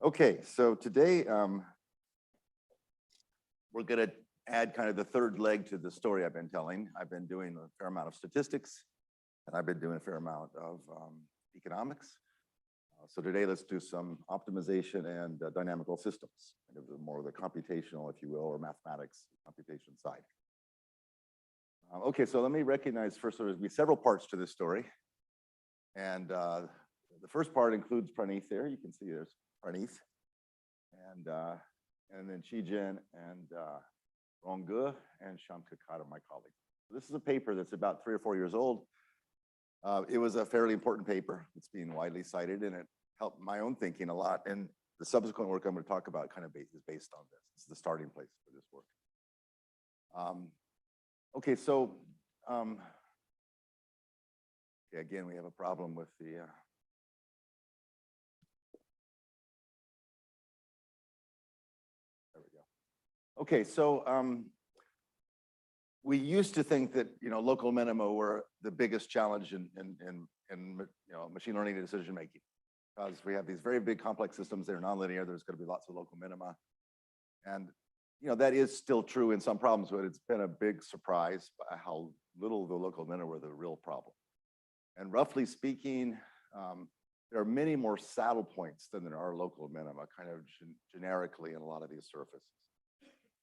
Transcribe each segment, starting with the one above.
Okay, so today we're going to add kind of the third leg to the story I've been telling. I've been doing a fair amount of statistics, and I've been doing a fair amount of economics. So today let's do some optimization and dynamical systems, kind of more of the computational, if you will, or mathematics computation side. Okay, so let me recognize first there's going to be several parts to this story. And the first part includes Praneeth there. You can see there's Praneeth. And then Chijin and Rongge and Shamkakata, my colleague. This is a paper that's about 3 or 4 years old. It was a fairly important paper. It's being widely cited, and it helped my own thinking a lot. And the subsequent work I'm going to talk about kind of is based on this. It's the starting place for this work. Okay, so okay, again, we have a problem with the there we go. Okay, so we used to think that local minima were the biggest challenge in machine learning decision making, because we have these very big complex systems that are nonlinear. There's going to be lots of local minima, and that is still true in some problems, but it's been a big surprise by how little the local minima were the real problem. And roughly speaking, there are many more saddle points than there are local minima, kind of generically in a lot of these surfaces.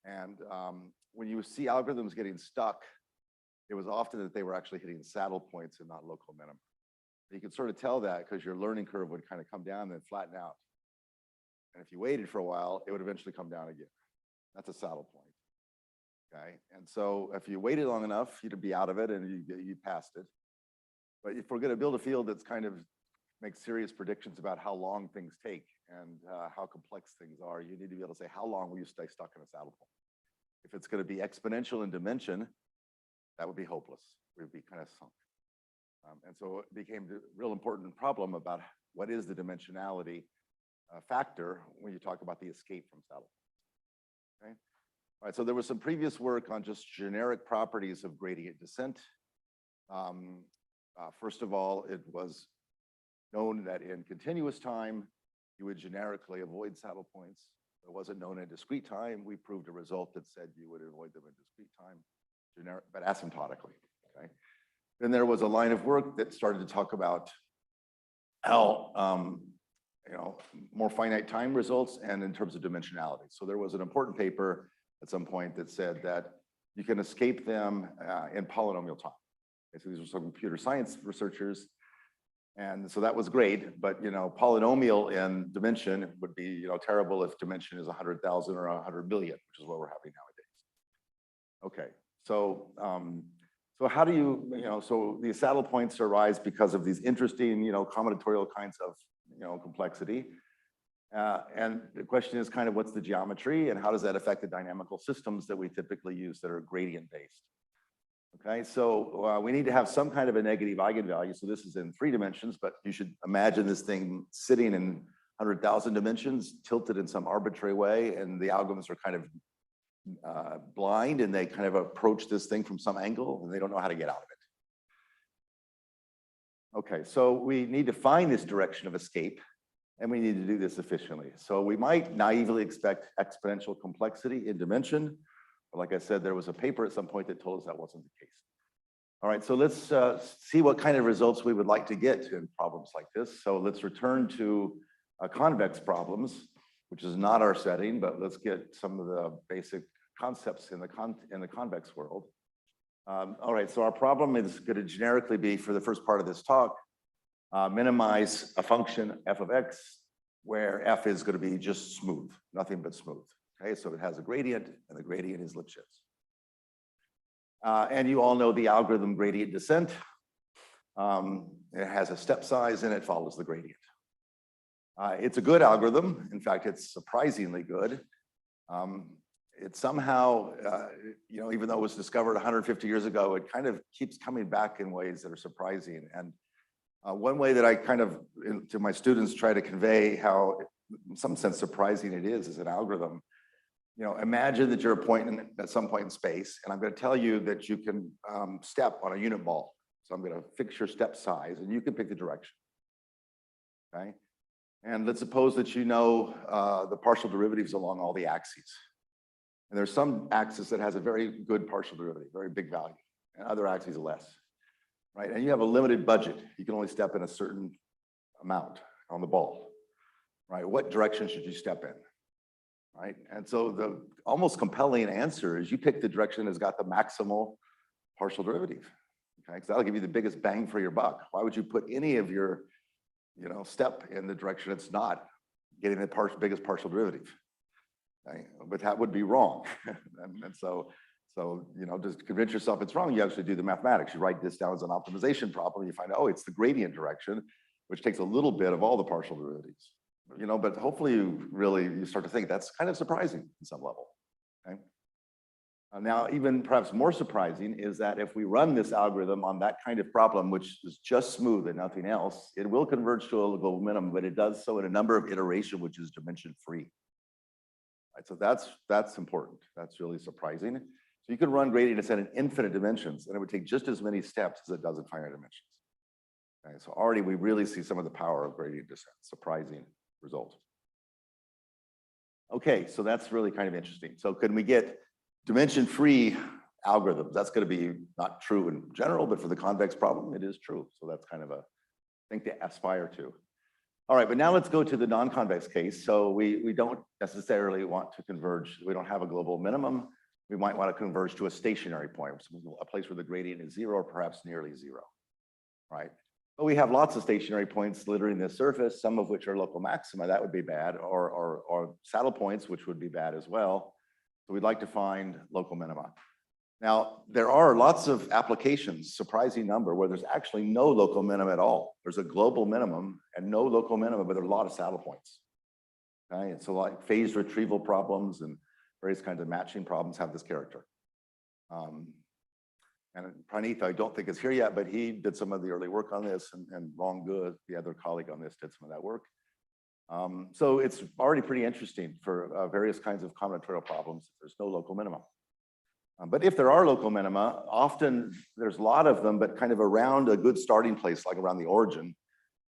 And when you see algorithms getting stuck, it was often that they were actually hitting saddle points and not local minima. You can sort of tell that because your learning curve would kind of come down and then flatten out. And if you waited for a while, it would eventually come down again. That's a saddle point. Okay, and so if you waited long enough, you'd be out of it and you passed it. But if we're going to build a field that's kind of makes serious predictions about how long things take and how complex things are, you need to be able to say, how long will you stay stuck in a saddle point? If it's going to be exponential in dimension, that would be hopeless. We'd be kind of sunk. And so it became a real important problem about what is the dimensionality factor when you talk about the escape from saddle points. Okay. All right, so there was some previous work on just generic properties of gradient descent. First of all, it was known that in continuous time, you would generically avoid saddle points. It wasn't known in discrete time. We proved a result that said you would avoid them in discrete time, but asymptotically. Okay. Then there was a line of work that started to talk about how more finite time results and in terms of dimensionality. So there was an important paper at some point that said that you can escape them in polynomial time. Okay, so these were some computer science researchers. And so that was great, but polynomial in dimension would be terrible if dimension is 100,000 or 100 million, which is what we're having nowadays. Okay, so so how do you so these saddle points arise because of these interesting combinatorial kinds of complexity, and the question is kind of what's the geometry and how does that affect the dynamical systems that we typically use that are gradient based. Okay, so we need to have some kind of a negative eigenvalue. So this is in 3 dimensions, but you should imagine this thing sitting in 100,000 dimensions, tilted in some arbitrary way, and the algorithms are kind of blind, and they kind of approach this thing from some angle, and they don't know how to get out of it. Okay, so we need to find this direction of escape, and we need to do this efficiently. So we might naively expect exponential complexity in dimension. Like I said, there was a paper at some point that told us that wasn't the case. All right, so let's see what kind of results we would like to get in problems like this. So let's return to convex problems, which is not our setting, but let's get some of the basic concepts in the convex world. All right, so our problem is going to generically be, for the first part of this talk, minimize a function f of x, where f is going to be just smooth, nothing but smooth. Okay, so it has a gradient, and the gradient is Lipschitz. And you all know the algorithm gradient descent. It has a step size, and it follows the gradient. It's a good algorithm. In fact, it's surprisingly good. It somehow, even though it was discovered 150 years ago, it kind of keeps coming back in ways that are surprising. And one way that I kind of, to my students, try to convey how, in some sense, surprising it is as an algorithm. Imagine that you're a point at some point in space, and I'm going to tell you that you can step on a unit ball. So I'm going to fix your step size, and you can pick the direction. Okay. And let's suppose that you know the partial derivatives along all the axes. And there's some axis that has a very good partial derivative, very big value, and other axes less, right? And you have a limited budget. You can only step in a certain amount on the ball, right? What direction should you step in, right? And so the almost compelling answer is you pick the direction that's got the maximal partial derivative, okay? Because that'll give you the biggest bang for your buck. Why would you put any of your, step in the direction it's not getting the biggest partial derivative? Okay? But that would be wrong. and so, just to convince yourself it's wrong, you actually do the mathematics. You write this down as an optimization problem. You find, oh, it's the gradient direction, which takes a little bit of all the partial derivatives. But hopefully you start to think that's kind of surprising in some level. Okay. Now, even perhaps more surprising is that if we run this algorithm on that kind of problem, which is just smooth and nothing else, it will converge to a global minimum, but it does so in a number of iterations, which is dimension free. Right, so that's important. That's really surprising. So you could run gradient descent in infinite dimensions, and it would take just as many steps as it does in finite dimensions. Okay, so already we really see some of the power of gradient descent. Surprising result. Okay, so that's really kind of interesting. So can we get dimension-free algorithms? That's going to be not true in general, but for the convex problem, it is true. So that's kind of a thing to aspire to. All right, but now let's go to the non-convex case. So we don't necessarily want to converge. We don't have a global minimum. We might want to converge to a stationary point, a place where the gradient is zero or perhaps nearly zero, right? But we have lots of stationary points littering this surface, some of which are local maxima. That would be bad, or saddle points, which would be bad as well. So we'd like to find local minima. Now, there are lots of applications, surprising number, where there's actually no local minimum at all. There's a global minimum and no local minimum, but there are a lot of saddle points. Okay, and so like phase retrieval problems and various kinds of matching problems have this character. And Praneeth, I don't think is here yet, but he did some of the early work on this, and Rong Good, the other colleague on this, did some of that work. So it's already pretty interesting for various kinds of combinatorial problems. There's no local minimum. But if there are local minima, often there's a lot of them, but kind of around a good starting place, like around the origin,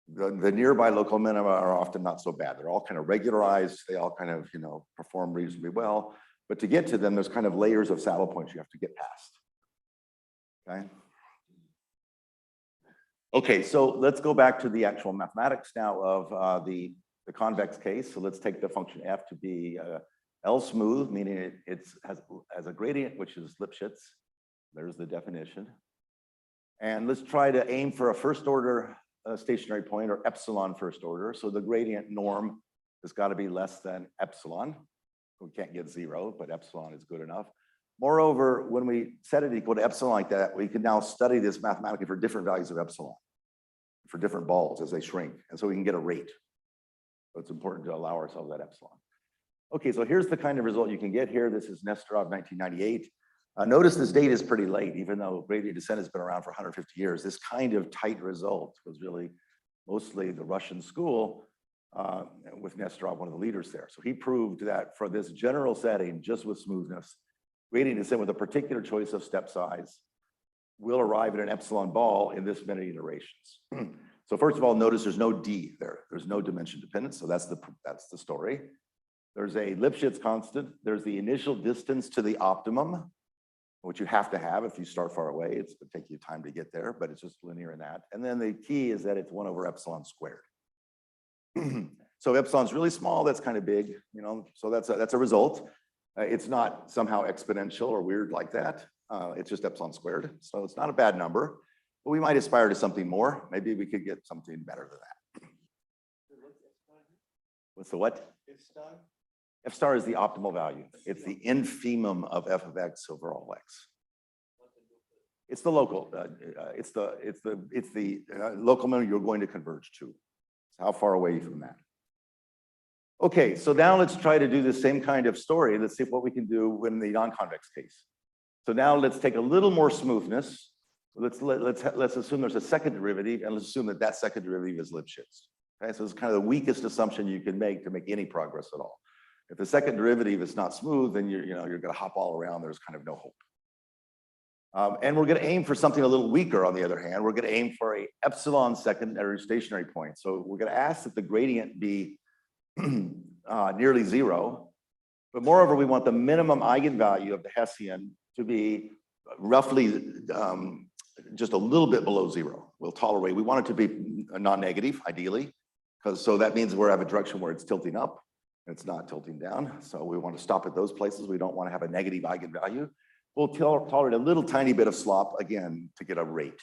the nearby local minima are often not so bad. They're all kind of regularized. They all kind of, perform reasonably well. But to get to them, there's kind of layers of saddle points you have to get past. Okay. Okay, so let's go back to the actual mathematics now of the convex case. So let's take the function f to be L smooth, meaning it has a gradient, which is Lipschitz. There's the definition. And let's try to aim for a first order stationary point, or epsilon first order. So the gradient norm has got to be less than epsilon. We can't get zero, but epsilon is good enough. Moreover, when we set it equal to epsilon like that, we can now study this mathematically for different values of epsilon, for different balls as they shrink. And so we can get a rate. So it's important to allow ourselves that epsilon. Okay, so here's the kind of result you can get here. This is Nesterov, 1998. Notice this date is pretty late, even though gradient descent has been around for 150 years. This kind of tight result was really mostly the Russian school with Nesterov, one of the leaders there. So he proved that for this general setting, just with smoothness, gradient descent with a particular choice of step size will arrive at an epsilon ball in this many iterations. So first of all, notice there's no D there. There's no dimension dependence. So that's the story. There's a Lipschitz constant. There's the initial distance to the optimum, which you have to have if you start far away. It's going to take you time to get there, but it's just linear in that. And then the key is that it's 1 over epsilon squared. So epsilon's really small. That's kind of big, so that's a result. It's not somehow exponential or weird like that. It's just epsilon squared. So it's not a bad number, but we might aspire to something more. Maybe we could get something better than that. What's the what? F star? F star is the optimal value. It's the infimum of f of x over all x. It's the local. It's the local minimum you're going to converge to. So how far away are you from that? Okay, so now let's try to do the same kind of story. Let's see what we can do in the non-convex case. So now let's take a little more smoothness. Let's assume there's a second derivative, and let's assume that that second derivative is Lipschitz. Okay, so it's kind of the weakest assumption you can make to make any progress at all. If the second derivative is not smooth, then you're going to hop all around. There's kind of no hope. And we're going to aim for something a little weaker on the other hand. We're going to aim for a epsilon secondary stationary point. So we're going to ask that the gradient be nearly zero. But moreover, we want the minimum eigenvalue of the Hessian to be roughly just a little bit below zero. We'll tolerate, we want it to be non-negative, ideally, because so that means we have a direction where it's tilting up and it's not tilting down. So we want to stop at those places. We don't want to have a negative eigenvalue. We'll tolerate a little tiny bit of slop, again, to get a rate.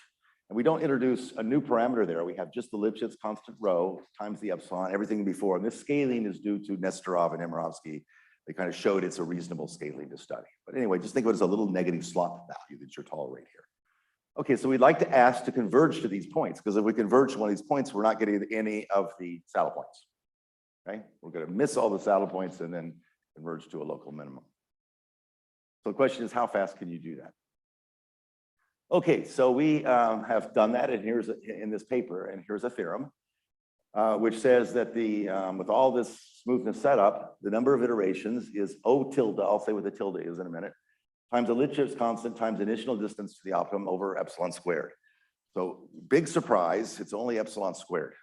And we don't introduce a new parameter there. We have just the Lipschitz constant rho times the epsilon, everything before. And this scaling is due to Nesterov and Emirovsky. They kind of showed it's a reasonable scaling to study. But anyway, just think of it as a little negative slop value that you're tolerate here. Okay, so we'd like to ask to converge to these points, because if we converge to one of these points, we're not getting any of the saddle points. Okay, we're going to miss all the saddle points and then converge to a local minimum. So the question is, how fast can you do that? Okay, so we have done that, and here's in this paper, and here's a theorem, which says that with all this smoothness set up, the number of iterations is O tilde, I'll say what the tilde is in a minute, times the Lipschitz constant times initial distance to the optimum over epsilon squared. So big surprise, it's only epsilon squared.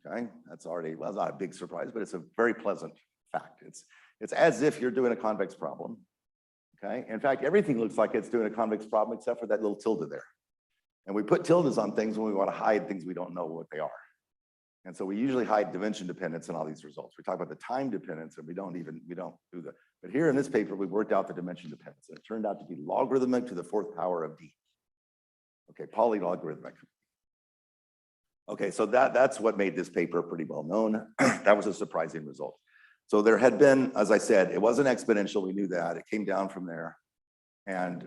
Okay, that's already, well, it's not a big surprise, but it's a very pleasant fact. It's as if you're doing a convex problem. Okay, in fact, everything looks like it's doing a convex problem except for that little tilde there. And we put tildes on things when we want to hide things we don't know what they are. And so we usually hide dimension dependence in all these results. We talk about the time dependence and we don't do that. But here in this paper, we worked out the dimension dependence and it turned out to be logarithmic to the 4th power of d. Okay, polylogarithmic. Okay, so that's what made this paper pretty well known. That was a surprising result. So there had been, as I said, it wasn't exponential, we knew that. It came down from there. And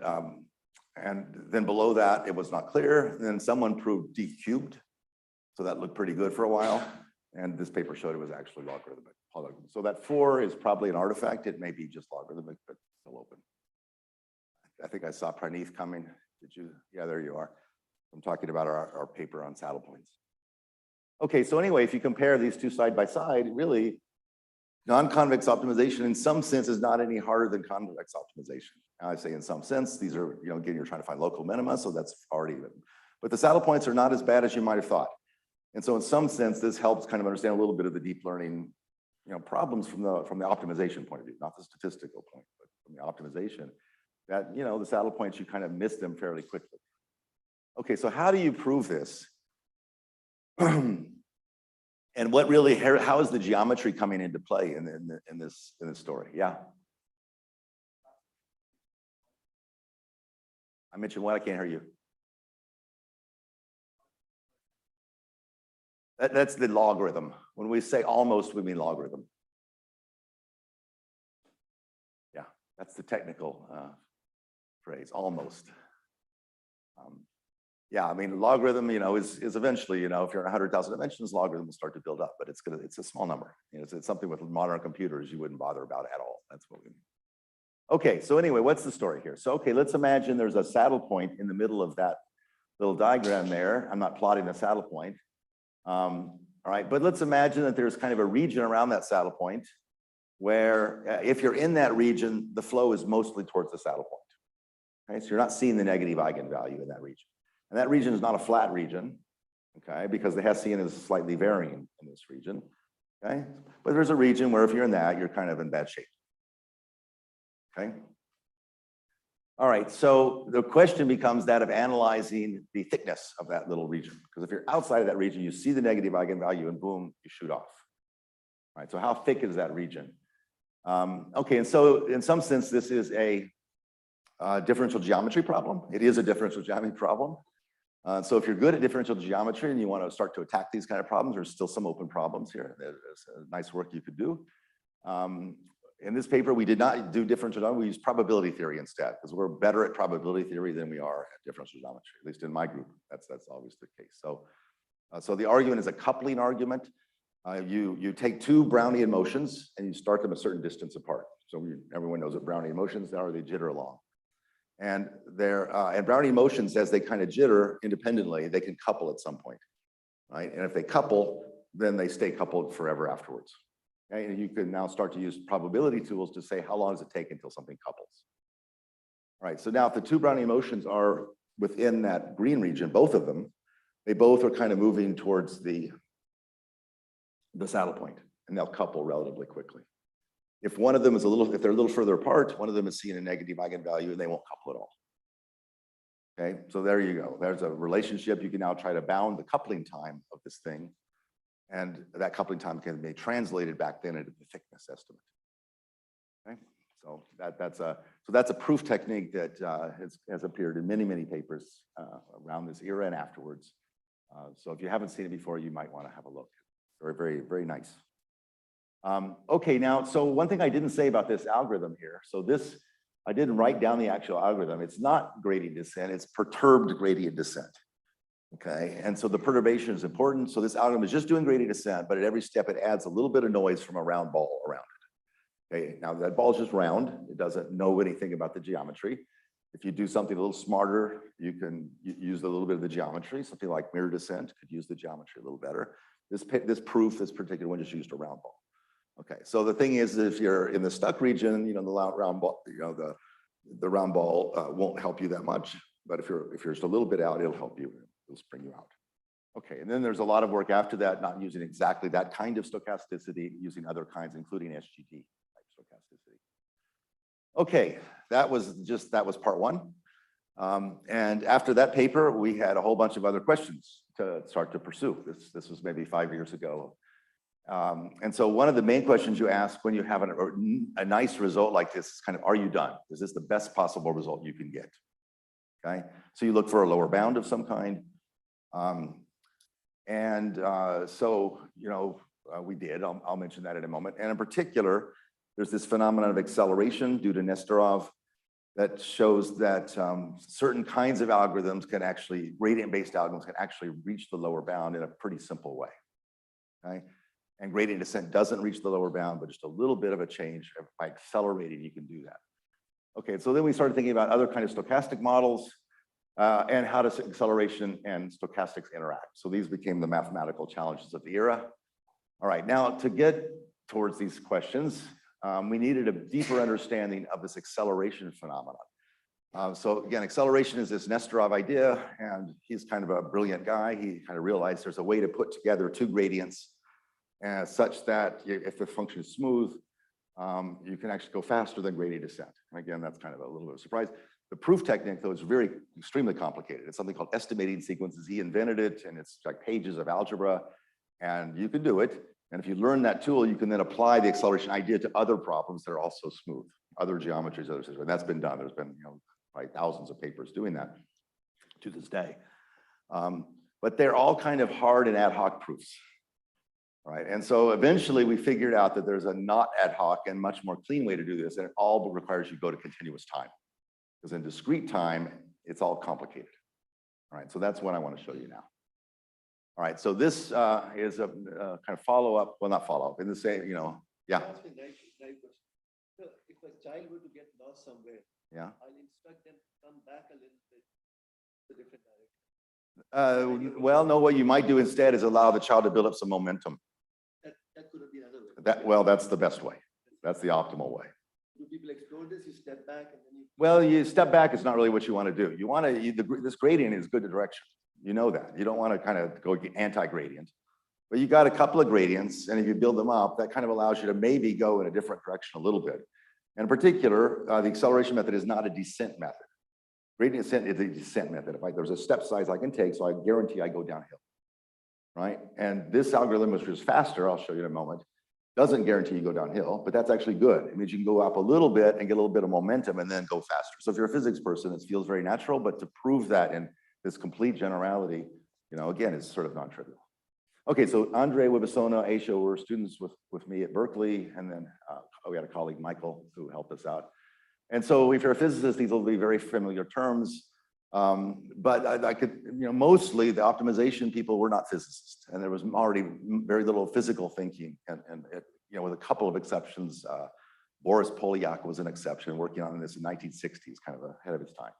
then below that, it was not clear. And then someone proved d cubed. So that looked pretty good for a while. And this paper showed it was actually logarithmic. So that 4 is probably an artifact. It may be just logarithmic, but still open. I think I saw Praneeth coming. Did you? Yeah, there you are. I'm talking about our paper on saddle points. Okay, so anyway, if you compare these two side by side, really, non-convex optimization in some sense is not any harder than convex optimization. Now I say in some sense, these are, again, you're trying to find local minima, so that's already, but the saddle points are not as bad as you might have thought. And so in some sense, this helps kind of understand a little bit of the deep learning, problems from the optimization point of view, not the statistical point, but from the optimization, that, the saddle points, you kind of miss them fairly quickly. Okay, so how do you prove this? And what really, how is the geometry coming into play in this story? Yeah. I mentioned what? I can't hear you. That's the logarithm. When we say almost, we mean logarithm. Yeah, that's the technical phrase, almost. Yeah, I mean, logarithm, is eventually, if you're 100,000 dimensions, logarithm will start to build up, but it's a small number. It's something with modern computers you wouldn't bother about at all. That's what we mean. Okay, so anyway, what's the story here? So, okay, let's imagine there's a saddle point in the middle of that little diagram there. I'm not plotting the saddle point. All right, but let's imagine that there's kind of a region around that saddle point where if you're in that region, the flow is mostly towards the saddle point. Okay, so you're not seeing the negative eigenvalue in that region. And that region is not a flat region, okay, because the Hessian is slightly varying in this region, okay? But there's a region where if you're in that, you're kind of in bad shape, okay? All right, so the question becomes that of analyzing the thickness of that little region, because if you're outside of that region, you see the negative eigenvalue and boom, you shoot off. All right, so how thick is that region? Okay, and so in some sense, this is a differential geometry problem. It is a differential geometry problem. So if you're good at differential geometry and you want to start to attack these kind of problems, there's still some open problems here. There's nice work you could do. In this paper, we did not do differential geometry. We used probability theory instead, because we're better at probability theory than we are at differential geometry, at least in my group. That's always the case. So the argument is a coupling argument. You take two Brownian motions and you start them a certain distance apart. So everyone knows what Brownian motions are. They jitter along. And Brownian motions, as they kind of jitter independently, they can couple at some point, right? And if they couple, then they stay coupled forever afterwards. Okay? And you can now start to use probability tools to say how long does it take until something couples. All right, so now if the two Brownian motions are within that green region, both of them, they both are kind of moving towards the saddle point, and they'll couple relatively quickly. If one of them is if they're a little further apart, one of them is seeing a negative eigenvalue and they won't couple at all. Okay, so there you go. There's a relationship. You can now try to bound the coupling time of this thing, and that coupling time can be translated back then into the thickness estimate. Okay, so that's a proof technique that has appeared in many papers around this era and afterwards. So if you haven't seen it before, you might want to have a look. Very nice. Okay, now, so one thing I didn't say about this algorithm here. So this, I didn't write down the actual algorithm. It's not gradient descent, it's perturbed gradient descent. Okay, and so the perturbation is important. So this algorithm is just doing gradient descent, but at every step it adds a little bit of noise from a round ball around it. Okay, now that ball is just round. It doesn't know anything about the geometry. If you do something a little smarter, you can use a little bit of the geometry. Something like mirror descent could use the geometry a little better. This particular one just used a round ball. Okay, so the thing is, if you're in the stuck region, the round ball, the round ball won't help you that much. But if you're just a little bit out, it'll help you. It'll spring you out. Okay, and then there's a lot of work after that, not using exactly that kind of stochasticity, using other kinds, including SGD type stochasticity. Okay, that was part one. And after that paper, we had a whole bunch of other questions to start to pursue. This was maybe 5 years ago. And so one of the main questions you ask when you have a nice result like this is kind of, are you done? Is this the best possible result you can get? Okay, so you look for a lower bound of some kind. We did. I'll mention that in a moment. And in particular, there's this phenomenon of acceleration due to Nesterov that shows that certain kinds of algorithms can actually, gradient-based algorithms can actually reach the lower bound in a pretty simple way. Okay, and gradient descent doesn't reach the lower bound, but just a little bit of a change. By accelerating, you can do that. Okay, so then we started thinking about other kind of stochastic models and how does acceleration and stochastics interact. So these became the mathematical challenges of the era. All right, now to get towards these questions, we needed a deeper understanding of this acceleration phenomenon. So again, acceleration is this Nesterov idea, and he's kind of a brilliant guy. He kind of realized there's a way to put together two gradients such that if the function is smooth, you can actually go faster than gradient descent. And again, that's kind of a little bit of a surprise. The proof technique, though, is extremely complicated. It's something called estimating sequences. He invented it, and it's like pages of algebra, and you can do it. And if you learn that tool, you can then apply the acceleration idea to other problems that are also smooth, other geometries, other systems. And that's been done. There's been, probably thousands of papers doing that to this day. But they're all kind of hard and ad hoc proofs. All right, and so eventually we figured out that there's a not ad hoc and much more clean way to do this, and it all requires you to go to continuous time. Because in discrete time, it's all complicated. All right, so that's what I want to show you now. All right, so this is a kind of follow-up, well, not follow-up, in the same, yeah. That's been right question. So if a child were to get lost somewhere, yeah, I'll instruct them to come back a little bit to a different direction. Well, no, what you might do instead is allow the child to build up some momentum. That could be another way. Well, that's the best way. That's the optimal way. Do people explore this? You step back and then you... Well, you step back is not really what you want to do. You want to, this gradient is good direction. You know that. You don't want to kind of go anti-gradient. But you got a couple of gradients, and if you build them up, that kind of allows you to maybe go in a different direction a little bit. And in particular, the acceleration method is not a descent method. Gradient descent is a descent method. If there's a step size I can take, so I guarantee I go downhill, right? And this algorithm, which is faster, I'll show you in a moment, doesn't guarantee you go downhill, but that's actually good. It means you can go up a little bit and get a little bit of momentum and then go faster. So if you're a physics person, it feels very natural, but to prove that in this complete generality, again, is sort of non-trivial. Okay, so Andre Wibisona, Aisha were students with me at Berkeley, and then we had a colleague, Michael, who helped us out. And so if you're a physicist, these will be very familiar terms. But I could, mostly the optimization people were not physicists, and there was already very little physical thinking, and with a couple of exceptions, Boris Polyak was an exception, working on this in 1960s, kind of ahead of its time.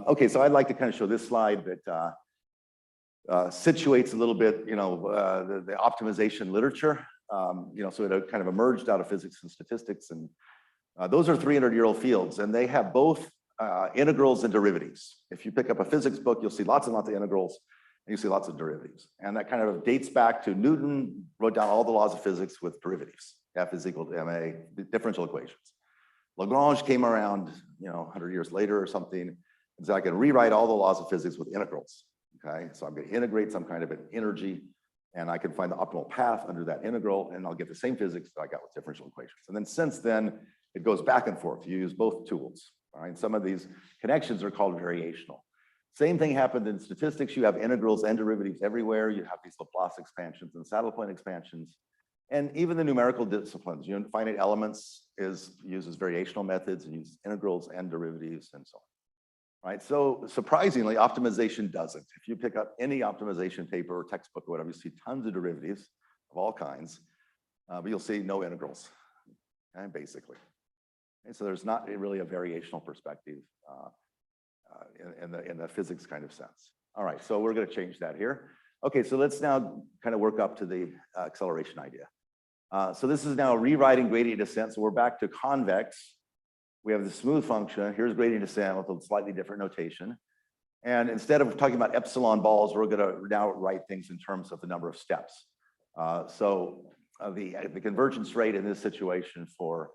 Okay, so I'd like to kind of show this slide that situates a little bit, the optimization literature. So it kind of emerged out of physics and statistics, and those are 300-year-old fields, and they have both integrals and derivatives. If you pick up a physics book, you'll see lots and lots of integrals, and you see lots of derivatives. And that kind of dates back to Newton wrote down all the laws of physics with derivatives. F is equal to ma, differential equations. Lagrange came around, 100 years later or something, and so I can rewrite all the laws of physics with integrals. Okay, so I'm going to integrate some kind of an energy, and I can find the optimal path under that integral, and I'll get the same physics that I got with differential equations. And then since then, it goes back and forth. You use both tools. All right, some of these connections are called variational. Same thing happened in statistics. You have integrals and derivatives everywhere. You have these Laplace expansions and saddle point expansions. And even the numerical disciplines, finite elements uses variational methods and uses integrals and derivatives and so on. Right? So surprisingly, optimization doesn't. If you pick up any optimization paper or textbook or whatever, you see tons of derivatives of all kinds, but you'll see no integrals, okay, basically. And so there's not really a variational perspective in the physics kind of sense. All right, so we're going to change that here. Okay, so let's now kind of work up to the acceleration idea. So this is now rewriting gradient descent. So we're back to convex. We have the smooth function. Here's gradient descent with a slightly different notation. And instead of talking about epsilon balls, we're going to now write things in terms of the number of steps. So the convergence rate in this situation for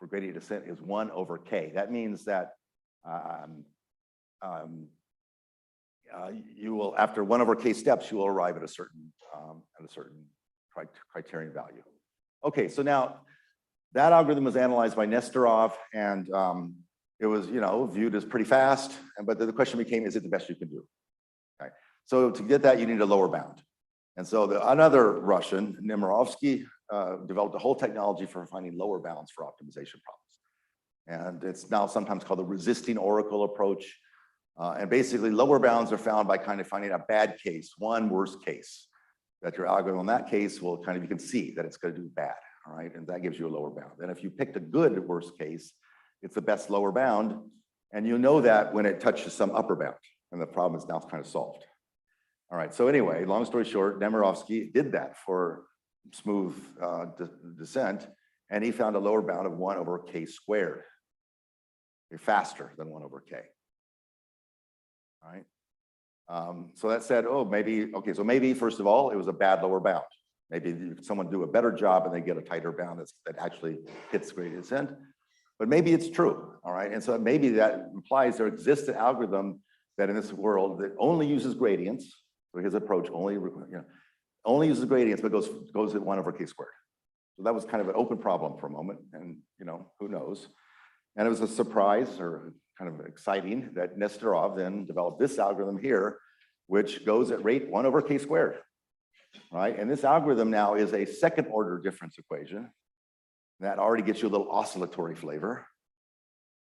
gradient descent is 1 over k. That means that you will, after 1 over k steps, you will arrive at a certain criterion value. Okay, so now that algorithm was analyzed by Nesterov, and it was, viewed as pretty fast. But the question became, is it the best you can do? Okay, so to get that, you need a lower bound. And so another Russian, Nemirovsky, developed a whole technology for finding lower bounds for optimization problems. And it's now sometimes called the resisting oracle approach. And basically, lower bounds are found by kind of finding a bad case, one worst case, that your algorithm in that case will kind of, you can see that it's going to do bad, all right? And that gives you a lower bound. And if you picked a good worst case, it's the best lower bound. And you know that when it touches some upper bound, and the problem is now kind of solved. All right, so anyway, long story short, Nemirovsky did that for smooth descent, and he found a lower bound of 1 over k squared, faster than 1 over k. All right. So that said, oh, maybe, okay, so maybe, first of all, it was a bad lower bound. Maybe someone do a better job and they get a tighter bound that actually hits gradient descent. But maybe it's true, all right? And so maybe that implies there exists an algorithm that in this world that only uses gradients. So his approach only uses gradients, but goes at 1 over k squared. So that was kind of an open problem for a moment, and who knows? And it was a surprise, or kind of exciting, that Nesterov then developed this algorithm here, which goes at rate 1 over k squared, right? And this algorithm now is a second order difference equation. That already gets you a little oscillatory flavor,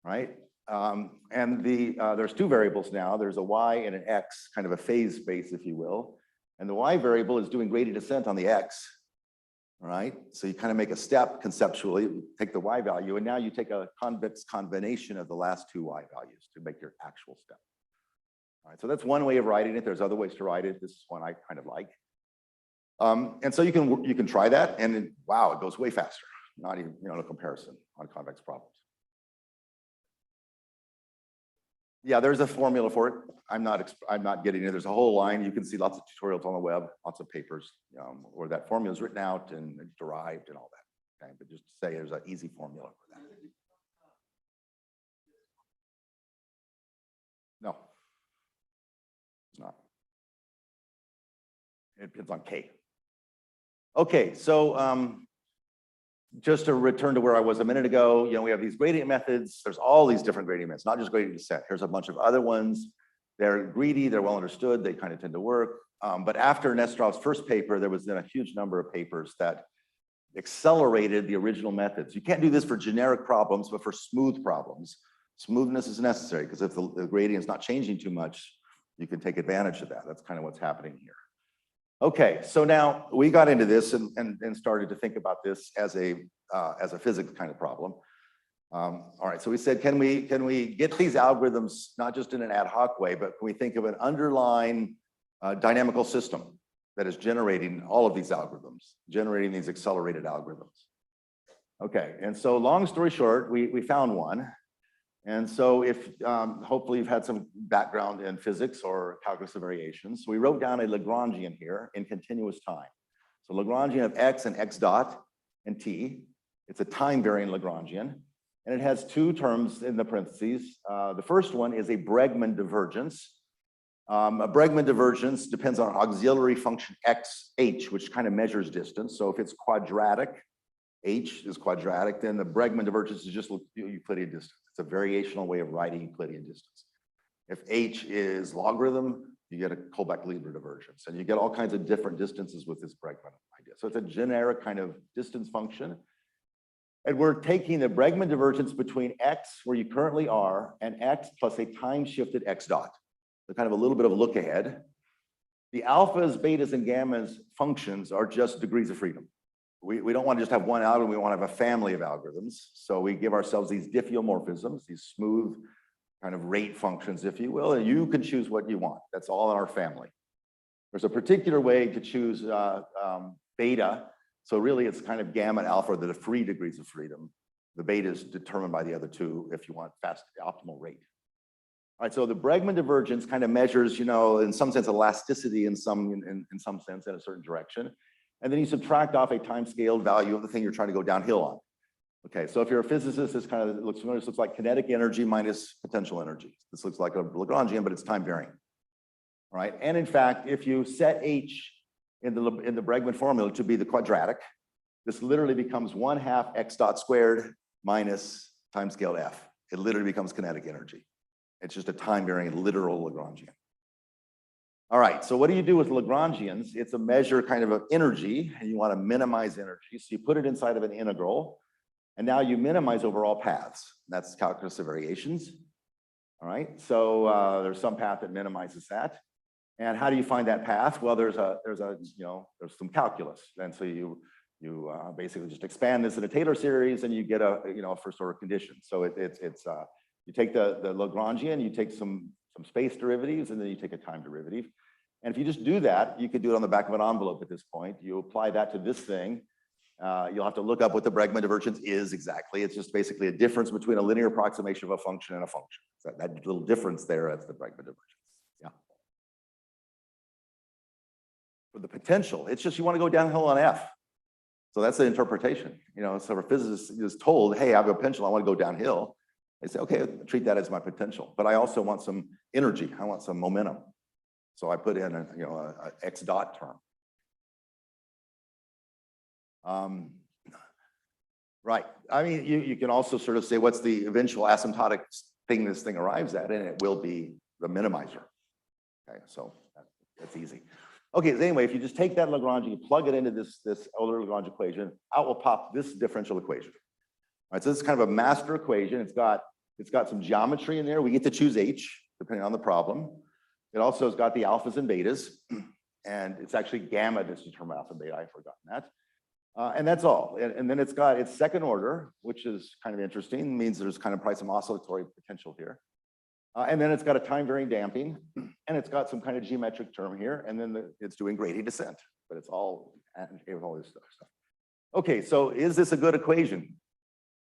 right? And there's 2 variables now. There's a y and an x, kind of a phase space, if you will. And the y variable is doing gradient descent on the x, right? So you kind of make a step conceptually, take the y value, and now you take a convex combination of the last 2 y values to make your actual step. All right, so that's one way of writing it. There's other ways to write it. This is one I kind of like. And so you can try that, and wow, it goes way faster. Not even a comparison on convex problems. Yeah, there's a formula for it. I'm not getting it. There's a whole line. You can see lots of tutorials on the web, lots of papers where that formula is written out and derived and all that. Okay, but just to say there's an easy formula for that. No, it's not. It depends on K. Okay, so just to return to where I was a minute ago, we have these gradient methods. There's all these different gradient methods, not just gradient descent. Here's a bunch of other ones. They're greedy, they're well understood, they kind of tend to work. But after Nesterov's first paper, there was then a huge number of papers that accelerated the original methods. You can't do this for generic problems, but for smooth problems, smoothness is necessary, because if the gradient is not changing too much, you can take advantage of that. That's kind of what's happening here. Okay, so now we got into this and started to think about this as a physics kind of problem. All right, so we said, can we get these algorithms not just in an ad hoc way, but can we think of an underlying dynamical system that is generating all of these algorithms, generating these accelerated algorithms? Okay, and so long story short, we found one, And so if, hopefully you've had some background in physics or calculus of variations. So we wrote down a Lagrangian here in continuous time. So Lagrangian of x and x dot and t. It's a time varying Lagrangian. And it has two terms in the parentheses. The first one is a Bregman divergence. A Bregman divergence depends on auxiliary function h, which kind of measures distance. So if it's quadratic, h is quadratic, then the Bregman divergence is just Euclidean distance. It's a variational way of writing Euclidean distance. If h is logarithm, you get a Kullback-Leibler divergence, and you get all kinds of different distances with this Bregman idea. So it's a generic kind of distance function. And we're taking the Bregman divergence between x, where you currently are, and x plus a time-shifted x dot. So kind of a little bit of a look ahead. The alphas, betas, and gammas functions are just degrees of freedom. We don't want to just have one algorithm, we want to have a family of algorithms. So we give ourselves these diffeomorphisms, these smooth kind of rate functions, if you will, and you can choose what you want. That's all in our family. There's a particular way to choose beta. So really it's kind of gamma and alpha that are free degrees of freedom. The beta is determined by the other two if you want fast optimal rate. All right, so the Bregman divergence kind of measures, you know, in some sense, elasticity in some sense in a certain direction. And then you subtract off a time-scaled value of the thing you're trying to go downhill on. Okay, so if you're a physicist, this kind of looks familiar. This looks like kinetic energy minus potential energy. This looks like a Lagrangian, but it's time varying. All right, and in fact, if you set h in the Bregman formula to be the quadratic, this literally becomes 1/2 x dot squared minus time-scaled f. It literally becomes kinetic energy. It's just a time varying literal Lagrangian. All right, so what do you do with Lagrangians? It's a measure kind of energy, and you want to minimize energy. So you put it inside of an integral, and now you minimize overall paths. That's calculus of variations. All right, so there's some path that minimizes that. And how do you find that path? Well, there's some calculus. And so you basically just expand this in a Taylor series, and you get a first order condition. So you take the Lagrangian, you take some space derivatives, and then you take a time derivative. And if you just do that, you could do it on the back of an envelope at this point. You apply that to this thing. You'll have to look up what the Bregman divergence is exactly. It's just basically a difference between a linear approximation of a function and a function. So that little difference there, that's the Bregman divergence. Yeah. For the potential, it's just you want to go downhill on f. So that's the interpretation. You know, so if a physicist is told, hey, I have a potential, I want to go downhill. They say, okay, treat that as my potential, but I also want some energy. I want some momentum. So I put in a x dot term. Right. I mean, you can also sort of say, what's the eventual asymptotic thing this thing arrives at, and it will be the minimizer. Okay, so that's easy. Okay, so anyway, if you just take that Lagrangian, you plug it into this Euler Lagrange equation, out will pop this differential equation. All right, so this is kind of a master equation. It's got some geometry in there. We get to choose h, depending on the problem. It also has got the alphas and betas, and it's actually gamma that's determined alpha and beta. I've forgotten that. And that's all. And then it's got its second order, which is kind of interesting. It means there's kind of probably some oscillatory potential here. And then it's got a time varying damping, and it's got some kind of geometric term here, and then it's doing gradient descent, but it's all all this stuff. Okay, so is this a good equation?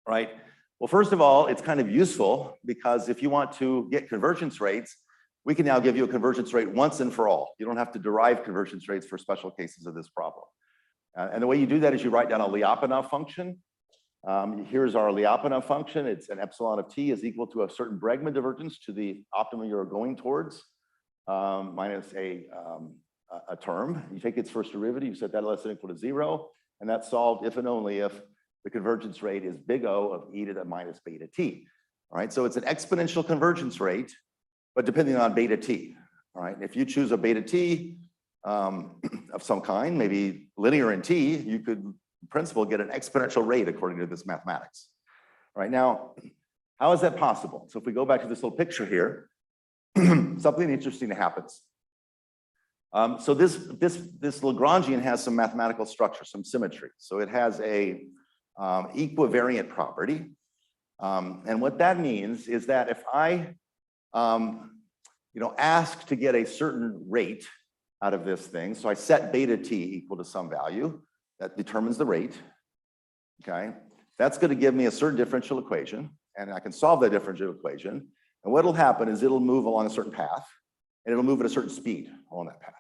Right? Well, first of all, it's kind of useful because if you want to get convergence rates, we can now give you a convergence rate once and for all. You don't have to derive convergence rates for special cases of this problem. And the way you do that is you write down a Lyapunov function. Here's our Lyapunov function. It's an epsilon of t is equal to a certain Bregman divergence to the optimum you're going towards, minus a term. You take its first derivative, you set that less than or equal to 0, and that's solved if and only if the convergence rate is big O of e to the minus beta t. All right, so it's an exponential convergence rate, but depending on beta t. All right, if you choose a beta t of some kind, maybe linear in t, you could, in principle, get an exponential rate according to this mathematics. All right, now, how is that possible? So if we go back to this little picture here, something interesting happens. So this Lagrangian has some mathematical structure, some symmetry. So it has a equivariant property. And what that means is that if I ask to get a certain rate out of this thing, so I set beta t equal to some value that determines the rate, okay? That's going to give me a certain differential equation. and I can solve that differential equation. And what'll happen is it'll move along a certain path, and it'll move at a certain speed along that path.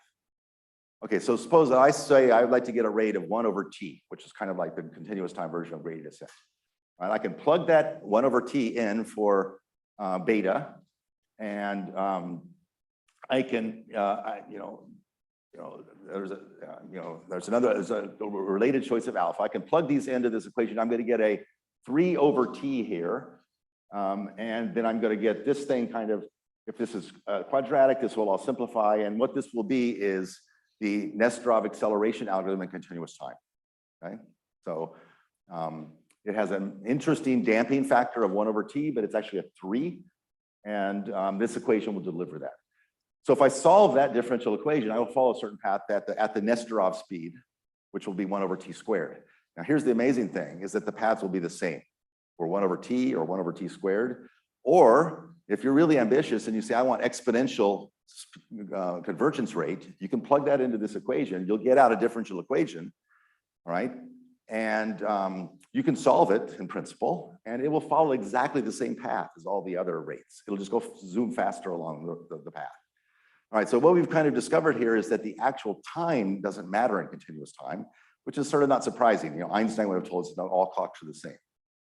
Okay, so suppose that I say I'd like to get a rate of 1/t, which is kind of like the continuous time version of gradient descent. Right, I can plug that 1/t in for beta, and I can, there's a related choice of alpha. I can plug these into this equation. I'm going to get a 3/t here, and then I'm going to get this thing kind of, if this is quadratic, this will all simplify, and what this will be is the Nesterov acceleration algorithm in continuous time. Okay, so it has an interesting damping factor of 1/t, but it's actually a 3, and this equation will deliver that. So if I solve that differential equation, I will follow a certain path at the Nesterov speed, which will be 1/t squared. Now here's the amazing thing, is that the paths will be the same, or 1/t or 1/t squared. Or if you're really ambitious and you say, I want exponential convergence rate, you can plug that into this equation. You'll get out a differential equation, all right? And you can solve it in principle, and it will follow exactly the same path as all the other rates. It'll just go zoom faster along the path. All right, so what we've kind of discovered here is that the actual time doesn't matter in continuous time, which is sort of not surprising. You know, Einstein would have told us that all clocks are the same.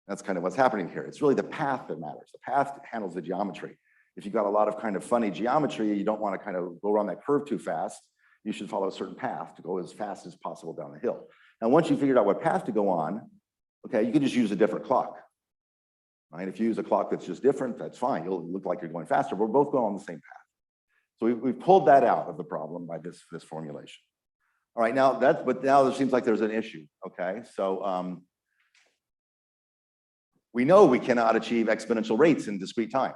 That's kind of what's happening here. It's really the path that matters. The path handles the geometry. If you've got a lot of kind of funny geometry, you don't want to kind of go around that curve too fast. You should follow a certain path to go as fast as possible down the hill. Now, once you figured out what path to go on, okay, you can just use a different clock. Right? If you use a clock that's just different, that's fine. You'll look like you're going faster. We're both going on the same path. So we've pulled that out of the problem by this formulation. All right, now but now there seems like there's an issue. Okay, so we know we cannot achieve exponential rates in discrete time.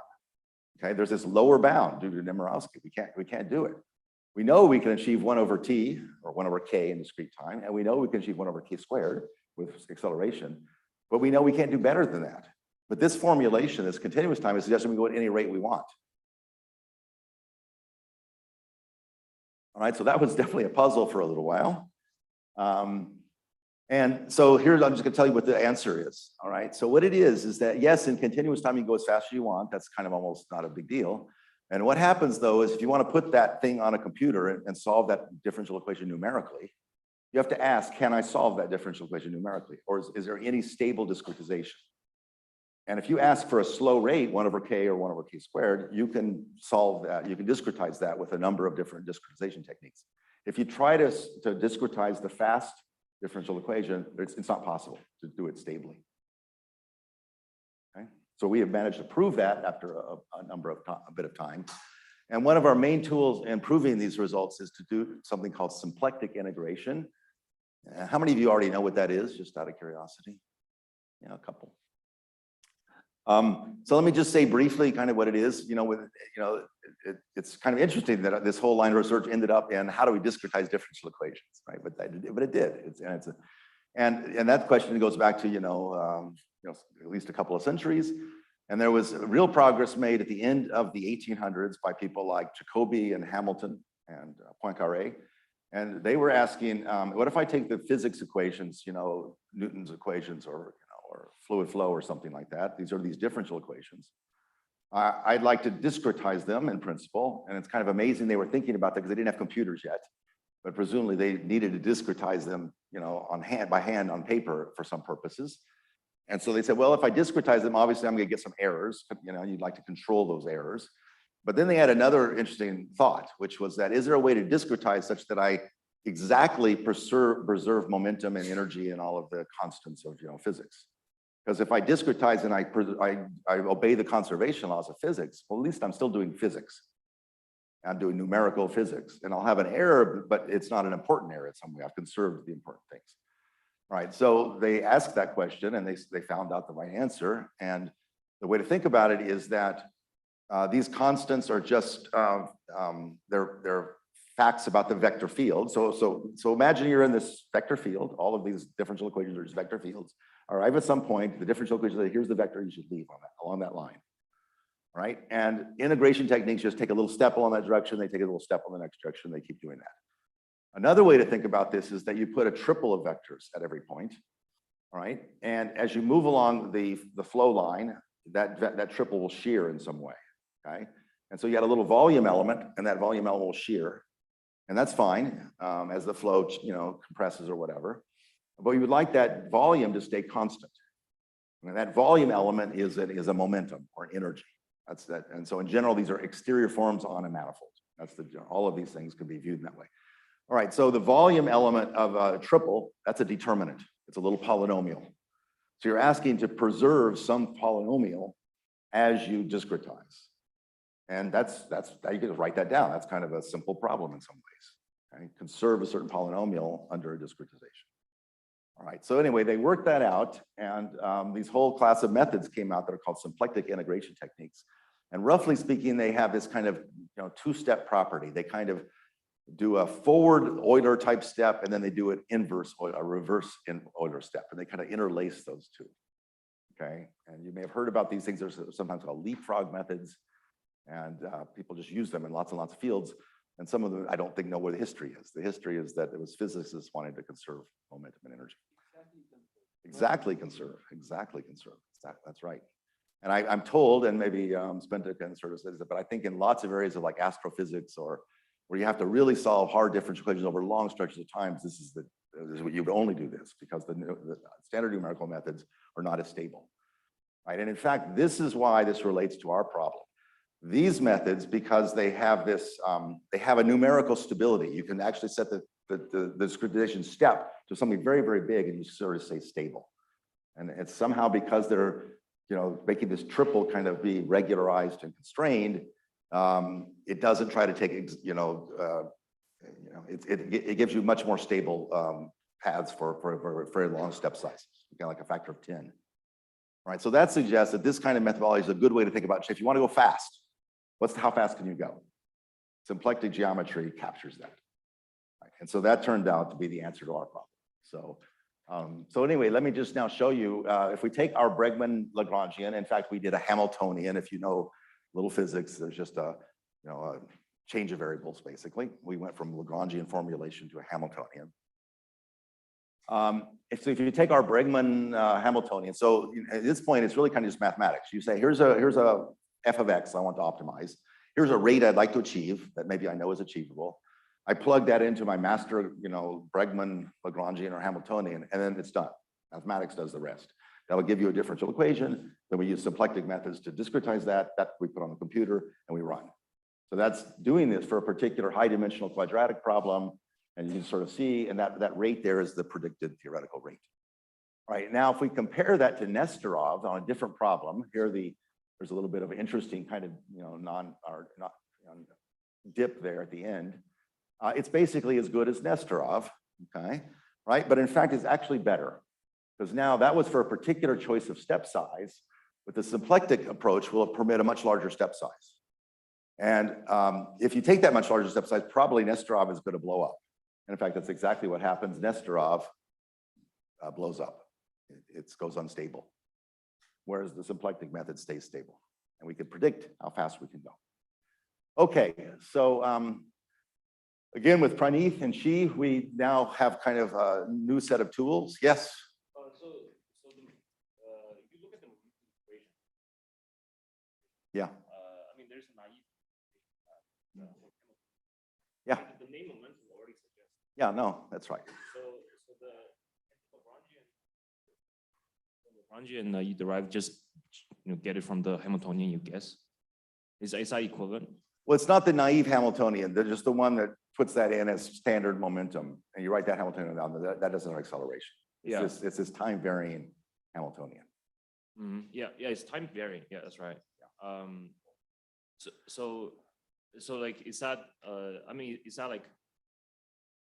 Okay, there's this lower bound due to Nemirowski. We can't do it. We know we can achieve 1/t or 1/k in discrete time, and we know we can achieve 1/k squared with acceleration, but we know we can't do better than that. But this formulation, this continuous time, is suggesting we go at any rate we want. All right, so that was definitely a puzzle for a little while. And so here, I'm just gonna tell you what the answer is, all right? So what it is that, yes, in continuous time, you can go as fast as you want. That's kind of almost not a big deal. And what happens though, is if you wanna put that thing on a computer and solve that differential equation numerically, you have to ask, can I solve that differential equation numerically? Or is there any stable discretization? And if you ask for a slow rate, 1/k or 1/k squared, you can solve that. You can discretize that with a number of different discretization techniques. If you try to discretize the fast differential equation, it's not possible to do it stably. Okay? So we have managed to prove that after a bit of time. And one of our main tools in proving these results is to do something called symplectic integration. How many of you already know what that is, just out of curiosity? Yeah, a couple. So let me just say briefly kind of what it is. It's kind of interesting that this whole line of research ended up in how do we discretize differential equations, right? But it did. And that question goes back to at least a couple of centuries. And there was real progress made at the end of the 1800s by people like Jacobi and Hamilton and Poincaré. And they were asking, what if I take the physics equations, Newton's equations or fluid flow or something like that. These are these differential equations. I'd like to discretize them in principle. And it's kind of amazing they were thinking about that because they didn't have computers yet. But presumably they needed to discretize them, by hand on paper for some purposes. And so they said, well, if I discretize them, obviously I'm going to get some errors. You'd like to control those errors. But then they had another interesting thought, which was that, is there a way to discretize such that I exactly preserve momentum and energy and all of the constants of physics? Because if I discretize and I obey the conservation laws of physics, well, at least I'm still doing physics. I'm doing numerical physics, and I'll have an error, but it's not an important error in some way. I've conserved the important things. All right, so they asked that question, and they found out the right answer. And the way to think about it is that these constants are just they're facts about the vector field. So imagine you're in this vector field. All of these differential equations are just vector fields. Arrive at some point, the differential equation says, here's the vector you should leave along that line. Right? And integration techniques just take a little step along that direction, they take a little step on the next direction, they keep doing that. Another way to think about this is that you put a triple of vectors at every point. All right? And as you move along the flow line, that triple will shear in some way, okay? And so you had a little volume element, and that volume element will shear, and that's fine as the flow, compresses or whatever. But you would like that volume to stay constant. And that volume element is a momentum or an energy. That's that. And so in general, these are exterior forms on a manifold. All of these things can be viewed in that way. All right, so the volume element of a triple, that's a determinant. It's a little polynomial. So you're asking to preserve some polynomial as you discretize. And that's you can just write that down. That's kind of a simple problem in some ways. Okay? Conserve a certain polynomial under a discretization. All right, so anyway, they worked that out, and these whole class of methods came out that are called symplectic integration techniques. And roughly speaking, they have this kind of two-step property. They kind of do a forward Euler type step, and then they do an inverse Euler, a reverse Euler step, and they kind of interlace those two. Okay, and you may have heard about these things. There's sometimes called leapfrog methods, and people just use them in lots and lots of fields. And some of them I don't think know where the history is. The history is that it was physicists wanting to conserve momentum and energy. Exactly conserve. Exactly conserve. That's right. And I'm told, and maybe Spenta can sort of say this, but I think in lots of areas of like astrophysics or where you have to really solve hard differential equations over long stretches of time, this is what you would only do this because the standard numerical methods are not as stable, right? And in fact, this is why this relates to our problem. These methods, because they have this, they have a numerical stability. You can actually set the discretization step to something very, very big, and you sort of stay stable. And it's somehow because they're, making this triple kind of be regularized and constrained. It doesn't try to take, it gives you much more stable paths for very long step sizes, like a factor of 10. All right, so that suggests that this kind of methodology is a good way to think about, if you want to go fast, how fast can you go? Symplectic geometry captures that. Right? And so that turned out to be the answer to our problem. So anyway, let me just now show you, if we take our Bregman Lagrangian, in fact, we did a Hamiltonian. If you know little physics, there's just a change of variables, basically. We went from Lagrangian formulation to a Hamiltonian. So if you take our Bregman Hamiltonian, so at this point, it's really kind of just mathematics. You say, here's a f of x I want to optimize. Here's a rate I'd like to achieve that maybe I know is achievable. I plug that into my master, Bregman, Lagrangian, or Hamiltonian, and then it's done. Mathematics does the rest. That'll give you a differential equation. Then we use symplectic methods to discretize that. That we put on the computer and we run. So that's doing this for a particular high-dimensional quadratic problem, and you can sort of see, and that rate there is the predicted theoretical rate. All right, now if we compare that to Nesterov on a different problem, there's a little bit of an interesting kind of dip there at the end. It's basically as good as Nesterov, okay, right? But in fact, it's actually better because now that was for a particular choice of step size, but the symplectic approach will permit a much larger step size. And if you take that much larger step size, probably Nesterov is going to blow up. And in fact, that's exactly what happens. Nesterov blows up. It goes unstable, whereas the symplectic method stays stable. And we can predict how fast we can go. Okay, so again, with Praneeth and Shi, we now have kind of a new set of tools. Yes? So if you look at the equation. Yeah. I mean, there's a naive. Yeah. The name momentum already suggests. Yeah, no, that's right. So the Lagrangian you derive just get it from the Hamiltonian, you guess. Is that equivalent? Well, it's not the naive Hamiltonian. They're just the one that puts that in as standard momentum. And you write that Hamiltonian down, that doesn't have acceleration. It's this time varying Hamiltonian. Mm-hmm. Yeah, it's time varying. Yeah, that's right. Yeah. So like, is that is that like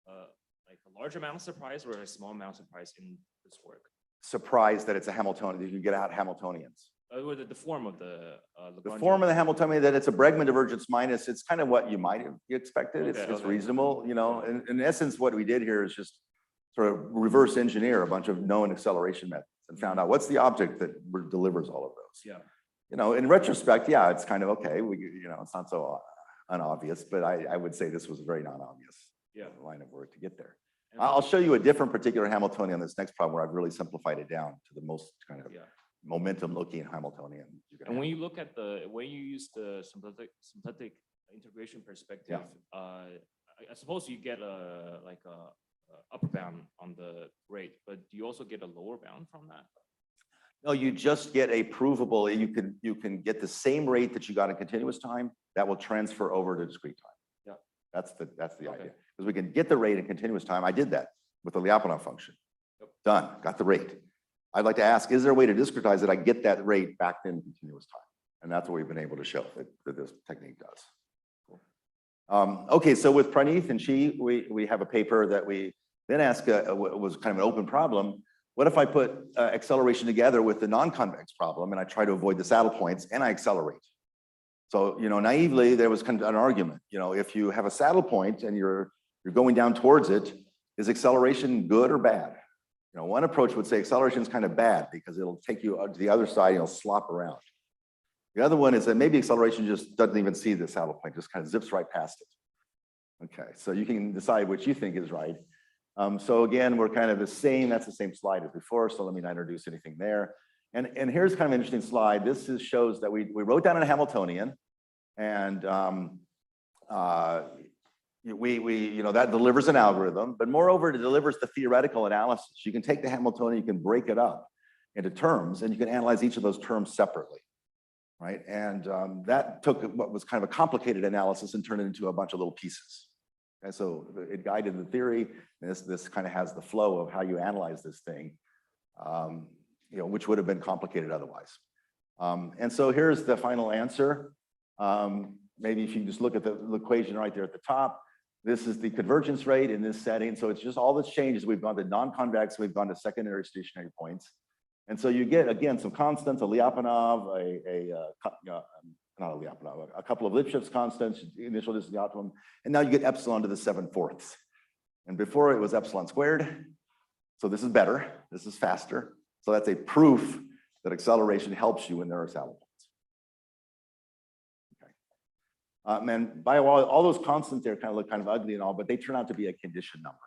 a large amount of surprise or a small amount of surprise in this work? Surprised that it's a Hamiltonian, that you get out Hamiltonians. The form of the The form of the Hamiltonian, that it's a Bregman divergence minus, it's kind of what you might have expected. It's reasonable, In essence, what we did here is just sort of reverse engineer a bunch of known acceleration methods and found out what's the object that delivers all of those. Yeah. In retrospect, yeah, it's kind of okay. It's not so unobvious, but I would say this was a very non-obvious line of work to get there. I'll show you a different particular Hamiltonian on this next problem where I've really simplified it down to the most kind of momentum looking Hamiltonian. And when you look at when you use the symplectic integration perspective, I suppose you get a upper bound on the rate, but do you also get a lower bound from that? No, you just get a provable, you can get the same rate that you got in continuous time that will transfer over to discrete time. Yeah. That's the idea. Because we can get the rate in continuous time. I did that with the Lyapunov function. Yep. Done, got the rate. I'd like to ask, is there a way to discretize it? I get that rate back in continuous time. And that's what we've been able to show that this technique does. Cool. Okay, so with Praneeth and Shi, we have a paper that we then ask, was kind of an open problem. What if I put acceleration together with the non-convex problem and I try to avoid the saddle points and I accelerate? So, naively, there was kind of an argument. If you have a saddle point and you're going down towards it, is acceleration good or bad? One approach would say acceleration is kind of bad because it'll take you to the other side and it'll slop around. The other one is that maybe acceleration just doesn't even see the saddle point, just kind of zips right past it. Okay, so you can decide which you think is right. So again, we're kind of the same, that's the same slide as before, so let me not introduce anything there. And here's kind of an interesting slide. This shows that we wrote down in Hamiltonian, and that delivers an algorithm, but moreover, it delivers the theoretical analysis. You can take the Hamiltonian, you can break it up into terms, and you can analyze each of those terms separately, right? And that took what was kind of a complicated analysis and turned it into a bunch of little pieces. And so it guided the theory. And this kind of has the flow of how you analyze this thing, which would have been complicated otherwise. And so here's the final answer. Maybe if you just look at the equation right there at the top, this is the convergence rate in this setting. So it's just all that's changed is we've gone to non-convex, we've gone to secondary stationary points. And so you get, again, some constants, a Lyapunov, not a Lyapunov, a couple of Lipschitz constants, initial distance, the optimum, and now you get epsilon to the 7/4. And before it was epsilon squared. So this is better, this is faster. So that's a proof that acceleration helps you when there are saddle points. And by all those constants there kind of look kind of ugly and all, but they turn out to be a condition number.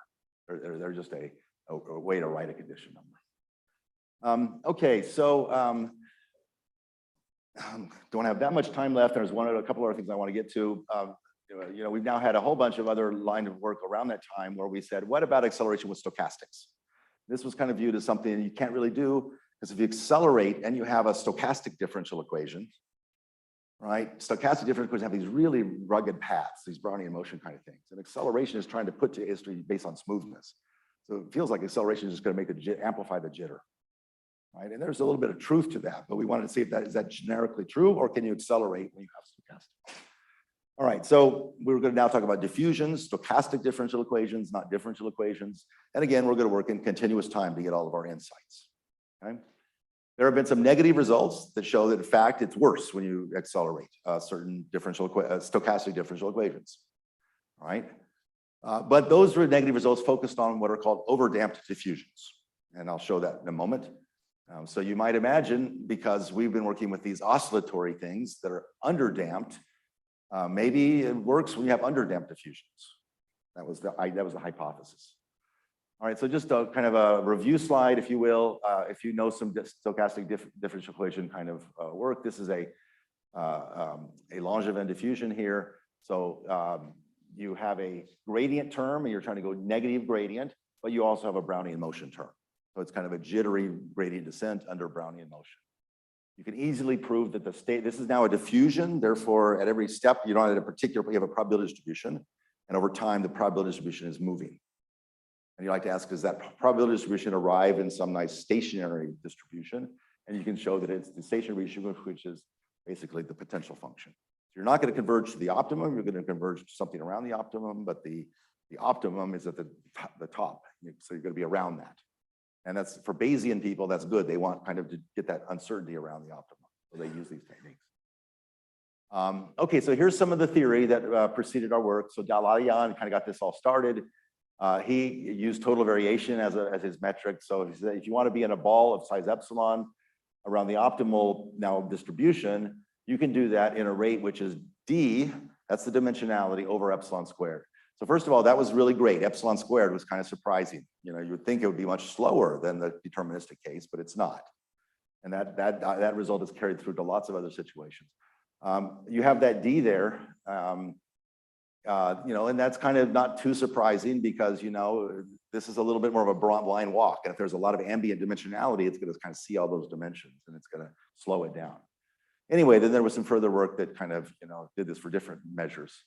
They're just a way to write a condition number. Okay, so don't have that much time left. There's a couple other things I want to get to. We've now had a whole bunch of other line of work around that time where we said, what about acceleration with stochastics? This was kind of viewed as something you can't really do, because if you accelerate and you have a stochastic differential equation, right? Stochastic differential equations have these really rugged paths, these Brownian motion kind of things. And acceleration is trying to put to history based on smoothness. So it feels like acceleration is just going to make amplify the jitter, right? And there's a little bit of truth to that, but we wanted to see if is that generically true, or can you accelerate when you have stochastic? All right, so we're going to now talk about diffusions, stochastic differential equations, not differential equations. And again, we're going to work in continuous time to get all of our insights. Okay? There have been some negative results that show that, in fact, it's worse when you accelerate certain stochastic differential equations. All right, but those were negative results focused on what are called overdamped diffusions, and I'll show that in a moment. So you might imagine, because we've been working with these oscillatory things that are underdamped, maybe it works when you have underdamped diffusions. That was the hypothesis. All right, so just a kind of a review slide, if you will. If you know some stochastic differential equation kind of work, this is a Langevin diffusion here. So you have a gradient term, and you're trying to go negative gradient, but you also have a Brownian motion term. So it's kind of a jittery gradient descent under Brownian motion. You can easily prove that this is now a diffusion, therefore at every step you don't have you have a probability distribution, and over time the probability distribution is moving. And you like to ask, does that probability distribution arrive in some nice stationary distribution? And you can show that it's the stationary distribution, which is basically the potential function. So you're not going to converge to the optimum, you're going to converge to something around the optimum, but the optimum is at the top, so you're going to be around that. And that's, for Bayesian people, that's good. They want kind of to get that uncertainty around the optimum, so they use these techniques. Okay, so here's some of the theory that preceded our work. So Dalalian kind of got this all started. He used total variation as his metric. So he said, if you want to be in a ball of size epsilon around the optimal now distribution, you can do that in a rate which is d, that's the dimensionality, over epsilon squared. So first of all, that was really great. Epsilon squared was kind of surprising. You would think it would be much slower than the deterministic case, but it's not. And that result is carried through to lots of other situations. You have that D there, and that's kind of not too surprising because, this is a little bit more of a blind walk. And if there's a lot of ambient dimensionality, it's going to kind of see all those dimensions and it's going to slow it down. Anyway, then there was some further work that kind of, did this for different measures.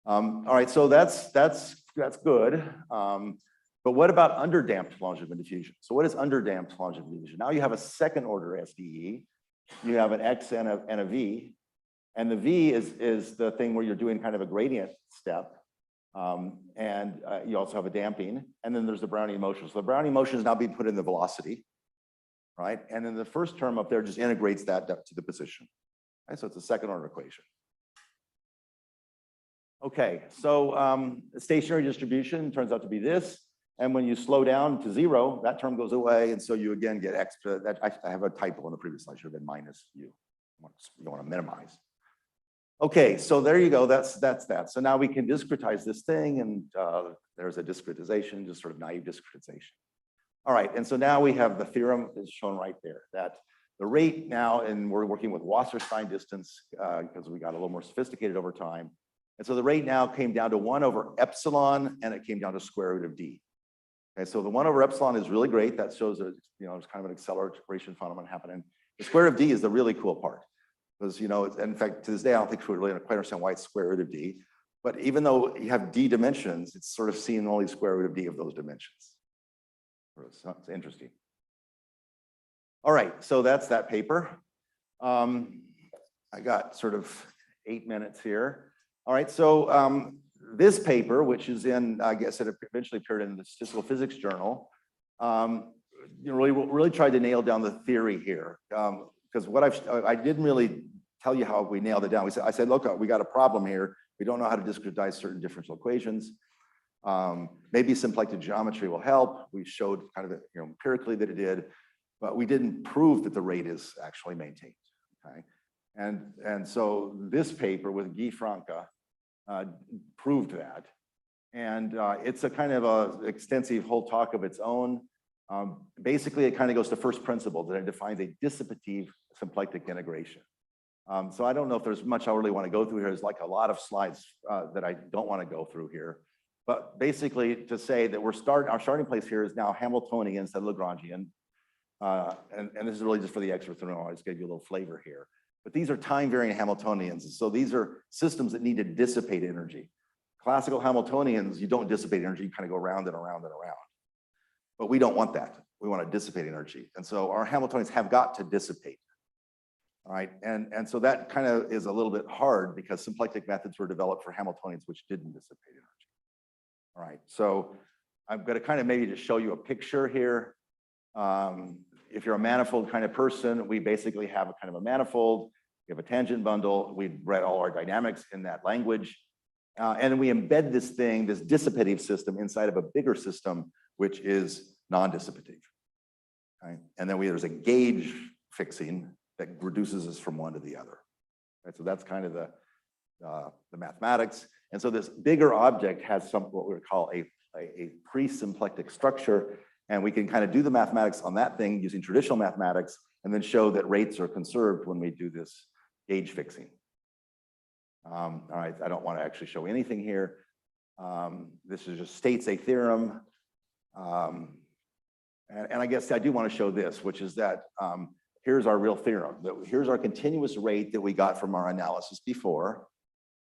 All right, so that's good. But what about underdamped longitudinal diffusion? So what is underdamped longitudinal diffusion? Now you have a second order SDE. You have an X and a V. And the V is the thing where you're doing kind of a gradient step. And you also have a damping. And then there's the Brownian motion. So the Brownian motion is now being put in the velocity, right? And then the first term up there just integrates that to the position. Okay, so it's a second order equation. Okay, so stationary distribution turns out to be this. And when you slow down to 0, that term goes away. And so you again get extra. I have a typo in the previous slide, should have been minus u. You want to minimize. Okay, so there you go. That's that. So now we can discretize this thing, and there's a discretization, just sort of naive discretization. All right, and so now we have the theorem is shown right there, that the rate now, and we're working with Wasserstein distance because we got a little more sophisticated over time. And so the rate now came down to 1 over epsilon, and it came down to square root of d. Okay, so the 1 over epsilon is really great. That shows that, there's kind of an acceleration phenomenon happening. The square root of d is the really cool part. Because, in fact, to this day, I don't think we really quite understand why it's square root of d. But even though you have d dimensions, it's sort of seeing only square root of d of those dimensions. So it's interesting. All right, so that's that paper. I got sort of 8 minutes here. All right, so this paper, which is in, I guess it eventually appeared in the Statistical Physics Journal, really tried to nail down the theory here. Because what I didn't really tell you how we nailed it down. I said, look, we got a problem here. We don't know how to discretize certain differential equations. Maybe symplectic geometry will help. We showed kind of empirically that it did, but we didn't prove that the rate is actually maintained. Okay, and so this paper with Guy Franca proved that, and it's a kind of a extensive whole talk of its own. Basically, it kind of goes to first principles, that it defines a dissipative symplectic integration. So I don't know if there's much I really want to go through here. There's like a lot of slides that I don't want to go through here. But basically, to say that our starting place here is now Hamiltonian instead of Lagrangian. And this is really just for the experts. I just gave you a little flavor here. But these are time-varying Hamiltonians. So these are systems that need to dissipate energy. Classical Hamiltonians, you don't dissipate energy. You kind of go around and around and around. But we don't want that. We want to dissipate energy. And so our Hamiltonians have got to dissipate. All right, and so that kind of is a little bit hard because symplectic methods were developed for Hamiltonians which didn't dissipate energy. All right, so I'm going to kind of maybe just show you a picture here. If you're a manifold kind of person, we basically have a kind of a manifold. We have a tangent bundle. We've read all our dynamics in that language. And we embed this thing, this dissipative system, inside of a bigger system, which is non-dissipative. Okay? And then there's a gauge fixing that reduces us from one to the other. Right? So that's kind of the mathematics. And so this bigger object has what we would call a pre-symplectic structure. And we can kind of do the mathematics on that thing using traditional mathematics and then show that rates are conserved when we do this gauge fixing. All right, I don't want to actually show anything here. This is just states a theorem. And I guess I do want to show this, which is that here's our real theorem. Here's our continuous rate that we got from our analysis before.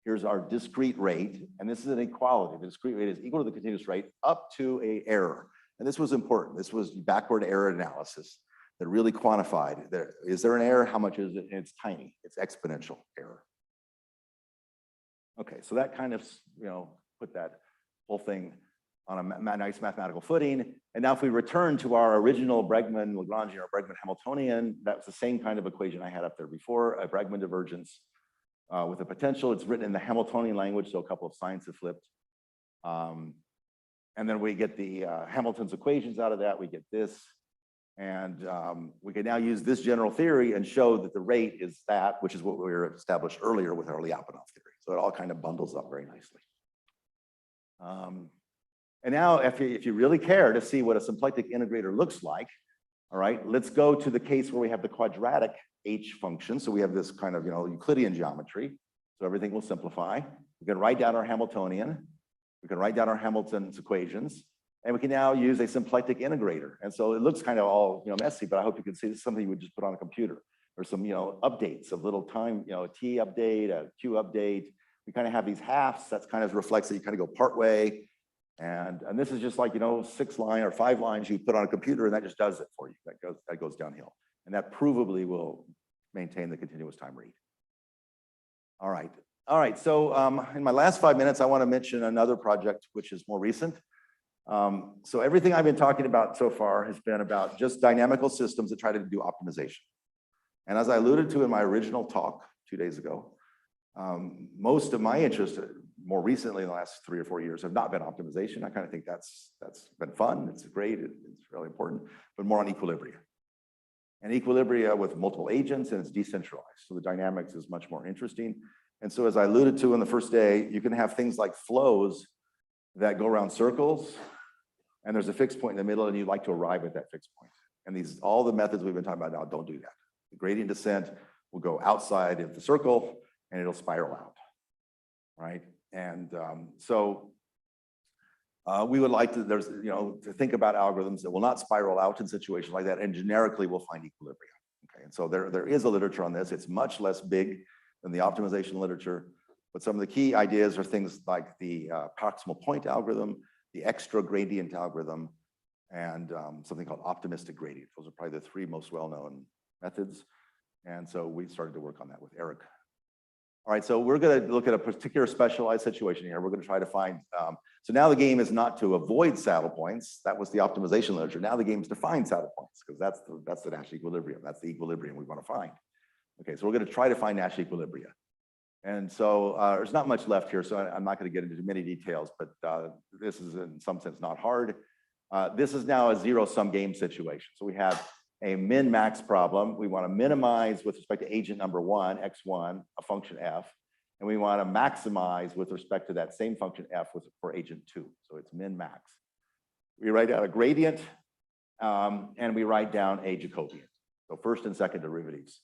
Here's our discrete rate, and this is an equality. The discrete rate is equal to the continuous rate up to an error. And this was important. This was backward error analysis that really quantified. Is there an error? How much is it? And it's tiny. It's exponential error. Okay, so that kind of, put that whole thing on a nice mathematical footing. And now if we return to our original Bregman-Lagrangian or Bregman-Hamiltonian, that's the same kind of equation I had up there before, a Bregman divergence with a potential. It's written in the Hamiltonian language, so a couple of signs have flipped. And then we get the Hamilton's equations out of that. We get this. And we can now use this general theory and show that the rate is that, which is what we were established earlier with our Lyapunov theory. So it all kind of bundles up very nicely. And now, if you really care to see what a symplectic integrator looks like, All right, let's go to the case where we have the quadratic H function. So we have this kind of, Euclidean geometry. So everything will simplify. We can write down our Hamiltonian. We can write down our Hamilton's equations. And we can now use a symplectic integrator. And so it looks kind of all messy, but I hope you can see this is something you would just put on a computer. Or some updates of little time, a T update, a Q update. We kind of have these halves. That's kind of reflects that you kind of go part way. And this is just like 6 line or 5 lines you put on a computer, and that just does it for you. That goes downhill. And that provably will maintain the continuous time read. All right. So in my last 5 minutes, I want to mention another project which is more recent. So everything I've been talking about so far has been about just dynamical systems that try to do optimization. And as I alluded to in my original talk 2 days ago, most of my interest more recently in the last 3 or 4 years have not been optimization. I kind of think that's been fun. It's great. It's really important, but more on equilibria. And equilibria with multiple agents, and it's decentralized. So the dynamics is much more interesting. And so as I alluded to in the first day, you can have things like flows that go around circles, and there's a fixed point in the middle, and you'd like to arrive at that fixed point. And all the methods we've been talking about now don't do that. The gradient descent will go outside of the circle, and it'll spiral out, right? And we would like to, to think about algorithms that will not spiral out in situations like that, and generically will find equilibrium. Okay, and so there is a literature on this. It's much less big than the optimization literature, but some of the key ideas are things like the proximal point algorithm, the extra gradient algorithm, and something called optimistic gradient. Those are probably the 3 most well-known methods. And so we started to work on that with Eric. All right, so we're going to look at a particular specialized situation here. We're going to try to find, so now the game is not to avoid saddle points. That was the optimization literature. Now the game is to find saddle points, because that's the Nash equilibrium. That's the equilibrium we want to find. Okay, so we're going to try to find Nash equilibria. And so there's not much left here, so I'm not going to get into many details, but this is in some sense not hard. This is now a zero-sum game situation. So we have a min-max problem. We want to minimize with respect to agent number 1, x1, a function f, and we want to maximize with respect to that same function f for agent 2. So it's min-max. We write down a gradient, and we write down a Jacobian. So first and second derivatives.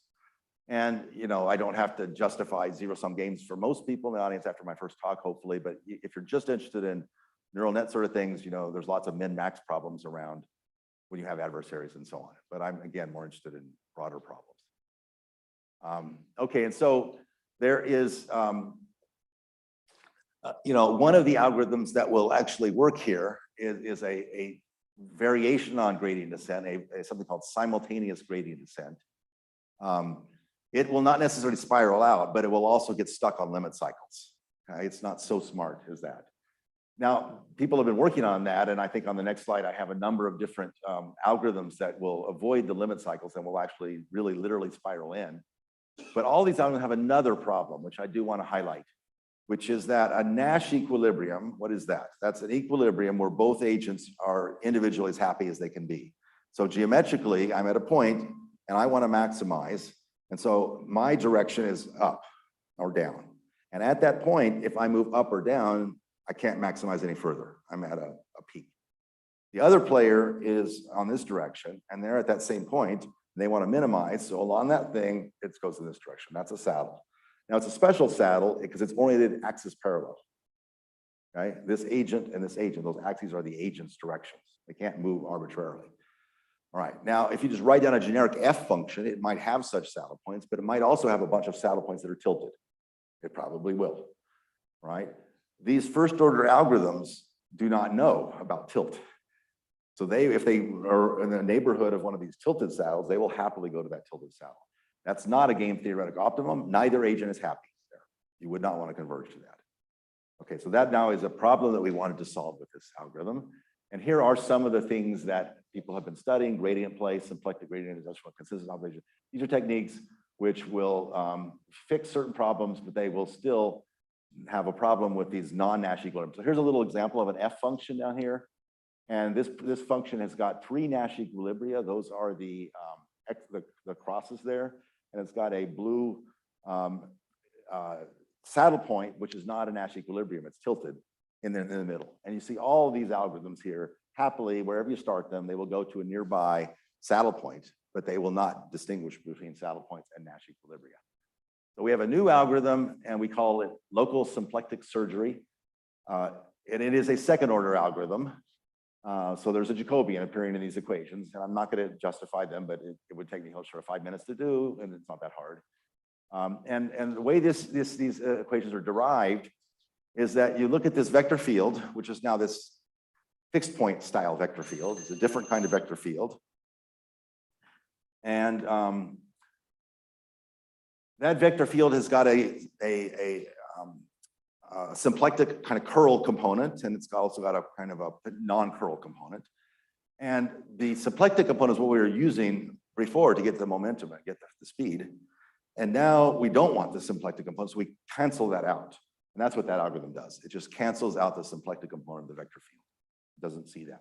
And I don't have to justify zero-sum games for most people in the audience after my first talk, hopefully, but if you're just interested in neural net sort of things, there's lots of min-max problems around when you have adversaries and so on. But I'm, again, more interested in broader problems. Okay, and so there is, one of the algorithms that will actually work here is a variation on gradient descent, something called simultaneous gradient descent. It will not necessarily spiral out, but it will also get stuck on limit cycles. Okay? It's not so smart as that. Now, people have been working on that, and I think on the next slide, I have a number of different algorithms that will avoid the limit cycles and will actually really literally spiral in. But all these algorithms have another problem, which I do want to highlight, which is that a Nash equilibrium, what is that? That's an equilibrium where both agents are individually as happy as they can be. So geometrically, I'm at a point, and I want to maximize, and so my direction is up or down. And at that point, if I move up or down, I can't maximize any further. I'm at a peak. The other player is on this direction, and they're at that same point. And they want to minimize, so along that thing, it goes in this direction. That's a saddle. Now, it's a special saddle because it's oriented axis parallel. Okay? This agent and this agent, those axes are the agent's directions. They can't move arbitrarily. All right, now, if you just write down a generic f function, it might have such saddle points, but it might also have a bunch of saddle points that are tilted. It probably will, right? These first-order algorithms do not know about tilt. So if they are in the neighborhood of one of these tilted saddles, they will happily go to that tilted saddle. That's not a game theoretic optimum. Neither agent is happy there. You would not want to converge to that. Okay, so that now is a problem that we wanted to solve with this algorithm. And here are some of the things that people have been studying: gradient play, symplectic gradient, industrial consistent observation. These are techniques which will fix certain problems, but they will still have a problem with these non-Nash equilibriums. So here's a little example of an f function down here. And this function has got 3 Nash equilibria. Those are the crosses there. And it's got a blue saddle point, which is not a Nash equilibrium. It's tilted in the middle. And you see all of these algorithms here, happily, wherever you start them, they will go to a nearby saddle point, but they will not distinguish between saddle points and Nash equilibria. So we have a new algorithm, and we call it local symplectic surgery. And it is a second order algorithm. So there's a Jacobian appearing in these equations, and I'm not going to justify them, but it would take me sort of 5 minutes to do, and it's not that hard. And the way these equations are derived is that you look at this vector field, which is now this fixed point style vector field. It's a different kind of vector field. And that vector field has got a symplectic kind of curl component, and it's also got a kind of a non-curl component. And the symplectic component is what we were using before to get the momentum and get the speed. And now we don't want the symplectic component, so we cancel that out. And that's what that algorithm does. It just cancels out the symplectic component of the vector field. It doesn't see that.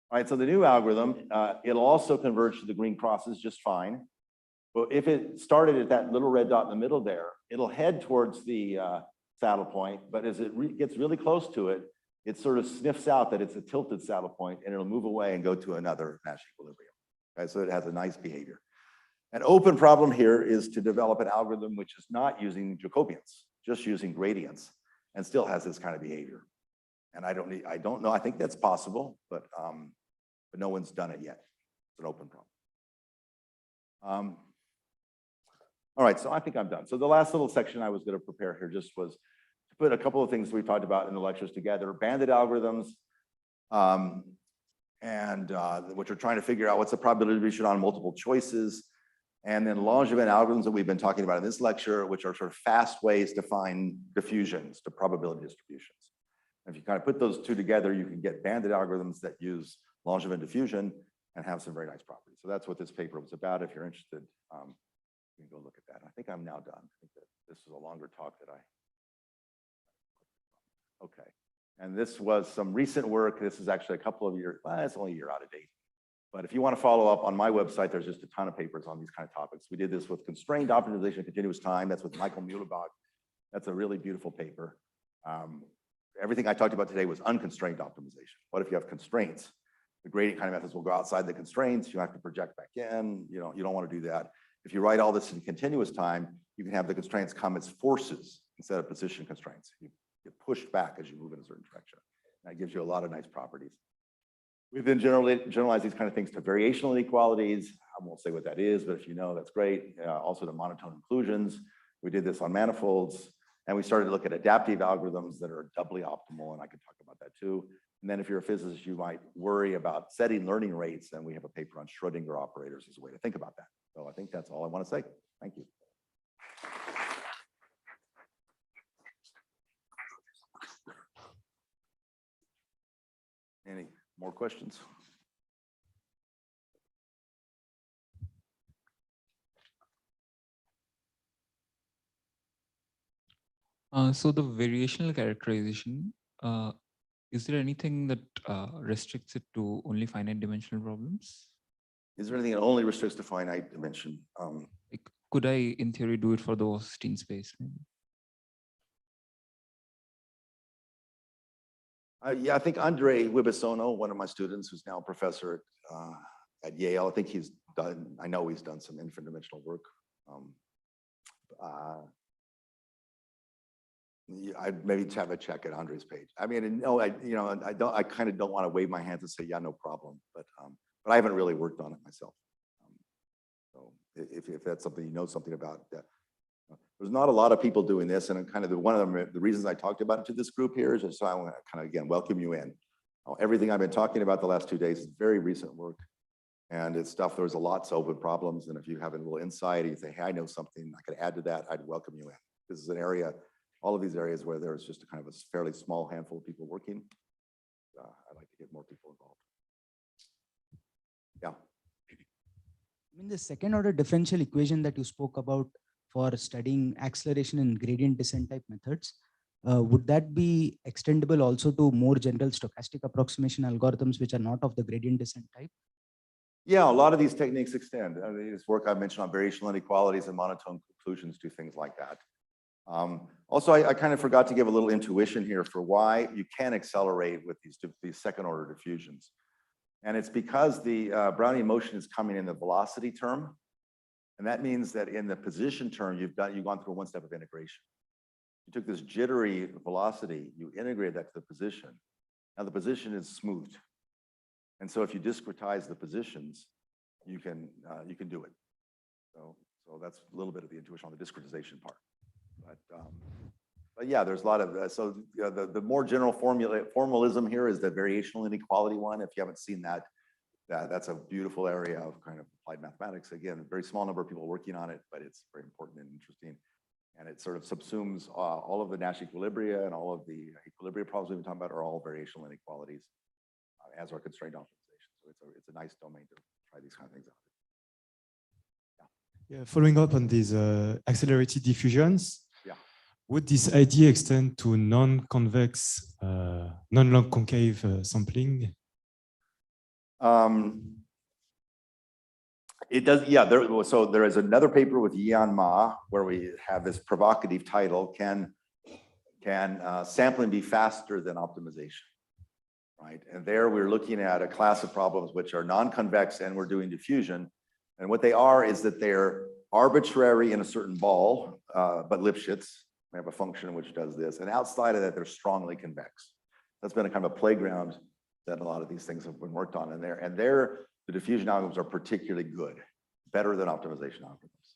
All right, so the new algorithm, it'll also converge to the green crosses just fine. But if it started at that little red dot in the middle there, it'll head towards the saddle point, but as it gets really close to it, it sort of sniffs out that it's a tilted saddle point, and it'll move away and go to another Nash equilibrium. Okay, so it has a nice behavior. An open problem here is to develop an algorithm which is not using Jacobians, just using gradients, and still has this kind of behavior. And I don't know, I think that's possible, but no one's done it yet. It's an open problem. All right, so I think I'm done. So the last little section I was going to prepare here just was to put a couple of things we talked about in the lectures together, banded algorithms, which are trying to figure out what's the probability distribution on multiple choices, and then Langevin algorithms that we've been talking about in this lecture, which are sort of fast ways to find diffusions to probability distributions. And if you kind of put those two together, you can get banded algorithms that use Langevin diffusion and have some very nice properties. So that's what this paper was about. If you're interested, you can go look at that. I think I'm now done. I think that this is a longer talk that okay. And this was some recent work. This is actually a couple of years, well, it's only a year out of date. But if you want to follow up on my website, there's just a ton of papers on these kind of topics. We did this with constrained optimization of continuous time. That's with Michael Muhlenbach. That's a really beautiful paper. Everything I talked about today was unconstrained optimization. What if you have constraints? The gradient kind of methods will go outside the constraints. You have to project back in. You don't want to do that. If you write all this in continuous time, you can have the constraints come as forces instead of position constraints. You get pushed back as you move in a certain direction. That gives you a lot of nice properties. We've been generalized these kind of things to variational inequalities. I won't say what that is, but if you know, that's great. Also to monotone inclusions. We did this on manifolds. And we started to look at adaptive algorithms that are doubly optimal, and I could talk about that too. And then if you're a physicist, you might worry about setting learning rates, and we have a paper on Schrodinger operators as a way to think about that. So I think that's all I want to say. Thank you. Any more questions? So the variational characterization, is there anything that restricts it to only finite dimensional problems? Is there anything that only restricts to finite dimension? Like, could I, in theory, do it for the Austen space? Maybe? Yeah, I think Andre Wibisono, one of my students, who's now a professor at Yale, I think he's done. I know he's done some infinite dimensional work. I'd maybe have a check at Andre's page. I mean, no, I kind of don't want to wave my hands and say, yeah, no problem. But I haven't really worked on it myself. So if that's something you know something about, there's not a lot of people doing this, and kind of one of the reasons I talked about it to this group here is just so I want to kind of again welcome you in. Everything I've been talking about the last 2 days is very recent work, and it's stuff. There's a lots of open problems, and if you have a little insight, you say, hey, I know something I could add to that, I'd welcome you in. This is an area. All of these areas where there's just a kind of a fairly small handful of people working. I'd like to get more people involved. Yeah. I mean, the second order differential equation that you spoke about for studying acceleration and gradient descent type methods, would that be extendable also to more general stochastic approximation algorithms which are not of the gradient descent type? Yeah, a lot of these techniques extend. This work I mentioned on variational inequalities and monotone conclusions do things like that. Also, I kind of forgot to give a little intuition here for why you can accelerate with these second order diffusions. And it's because the Brownian motion is coming in the velocity term. And that means that in the position term, you've gone through one step of integration. You took this jittery velocity, you integrated that to the position. Now the position is smoothed. And so if you discretize the positions, you can do it. So that's a little bit of the intuition on the discretization part. But yeah, there's a lot of, the more general formalism here is the variational inequality one. If you haven't seen that, that's a beautiful area of kind of applied mathematics. Again, a very small number of people working on it, but it's very important and interesting. And it sort of subsumes all of the Nash equilibria, and all of the equilibria problems we've been talking about are all variational inequalities, as are constrained optimization. So it's a nice domain to try these kind of things out. Yeah, following up on these accelerated diffusions, yeah, would this idea extend to non-convex, non-log concave sampling? It does, yeah. So there is another paper with Yan Ma where we have this provocative title: Can sampling be faster than optimization? Right, and there we're looking at a class of problems which are non-convex, and we're doing diffusion. And what they are is that they're arbitrary in a certain ball, but Lipschitz, we have a function which does this. And outside of that, they're strongly convex. That's been a kind of a playground that a lot of these things have been worked on in there. And there, the diffusion algorithms are particularly good, better than optimization algorithms.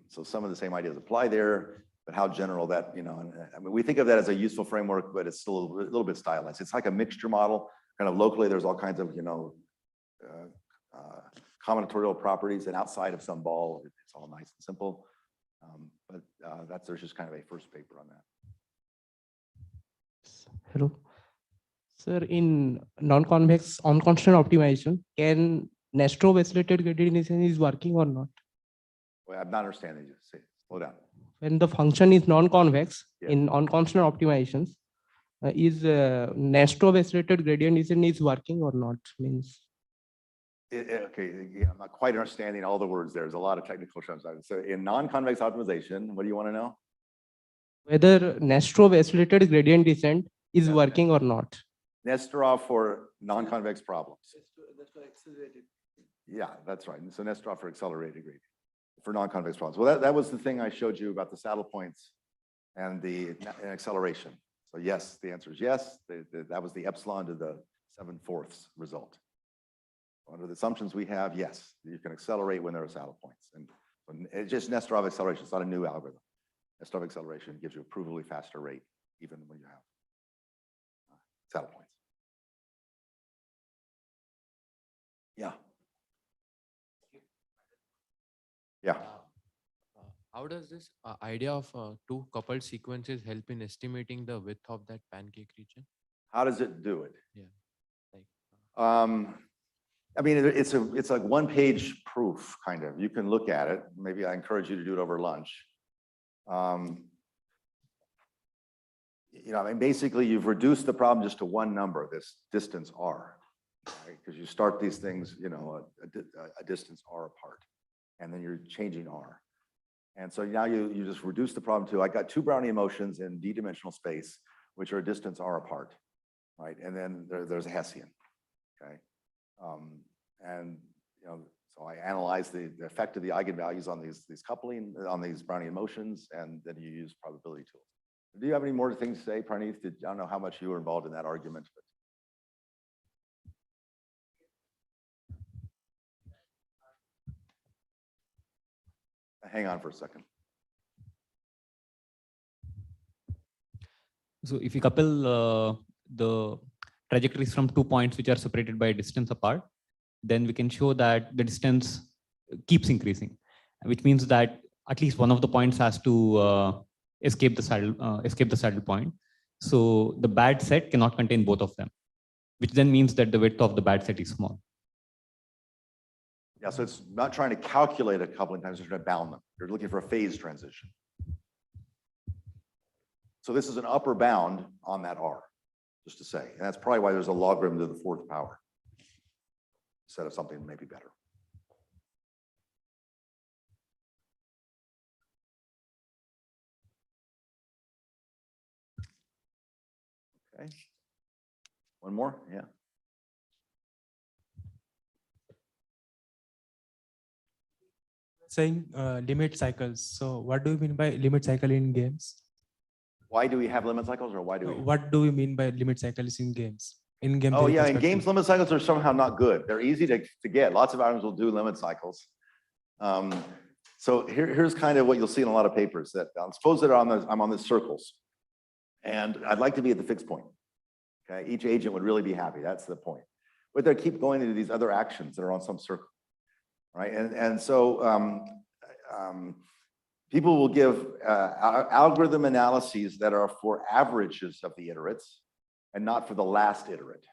So some of the same ideas apply there, but how general that, I mean, we think of that as a useful framework, but it's still a little bit stylized. It's like a mixture model. Kind of locally, there's all kinds of, combinatorial properties, and outside of some ball, it's all nice and simple. But there's just kind of a first paper on that. Hello. Sir, in non-convex on constant optimization, can Nastro isolated gradient descent is working or not? Well, I'm not understanding you. Say, slow down. When the function is non-convex Yeah. in on constant optimizations, is Nastro isolated gradient descent is working or not? Means. Okay, yeah, I'm not quite understanding all the words. There's a lot of technical terms. So in non-convex optimization, what do you want to know? Whether Nastro isolated gradient descent is Yeah. working or not. Nesterov for non-convex problems. That's why accelerated. Yeah, that's right. So Nesterov for accelerated gradient for non-convex problems. Well, that was the thing I showed you about the saddle points and the acceleration. So yes, the answer is yes. That was the epsilon to the 7/4 result. Under the assumptions we have, yes, you can accelerate when there are saddle points. And it's just Nesterov acceleration. It's not a new algorithm. Nesterov acceleration gives you a provably faster rate, even when you have saddle points. Yeah. Yeah. How does this idea of two coupled sequences help in estimating the width of that pancake region? How does it do it? Yeah. Like, I mean, it's like one-page proof, kind of. You can look at it. Maybe I encourage you to do it over lunch. I mean, basically, you've reduced the problem just to one number, this distance r, right? Because you start these things, a distance r apart, and then you're changing r. And so now you just reduce the problem to, I got two Brownian motions in d-dimensional space, which are a distance r apart, right? And then there's a Hessian, okay? So I analyze the effect of the eigenvalues on these coupling, on these Brownian motions, and then you use probability tools. Do you have any more things to say, Pranith? I don't know how much you were involved in that argument, but. Hang on for a second. So if you couple the trajectories from 2 points which are separated by a distance apart, then we can show that the distance keeps increasing, which means that at least one of the points has to escape the saddle point. So the bad set cannot contain both of them, which then means that the width of the bad set is small. Yeah, so it's not trying to calculate a coupling times, it's trying to bound them. You're looking for a phase transition. So this is an upper bound on that R, just to say. And that's probably why there's a logarithm to the 4th power instead of something maybe better. Okay. One more? Yeah. saying limit cycles. So what do you mean by limit cycle in games? Why do we have limit cycles, or why do we? What do you mean by limit cycles in games? In game Oh theory yeah, in perspective. games, limit cycles are somehow not good. They're easy to get. Lots of algorithms will do limit cycles. So here's kind of what you'll see in a lot of papers that suppose that I'm on the circles and I'd like to be at the fixed point. Okay, each agent would really be happy. That's the point. But they keep going into these other actions that are on some circle, right? And so people will give algorithm analyses that are for averages of the iterates and not for the last iterate.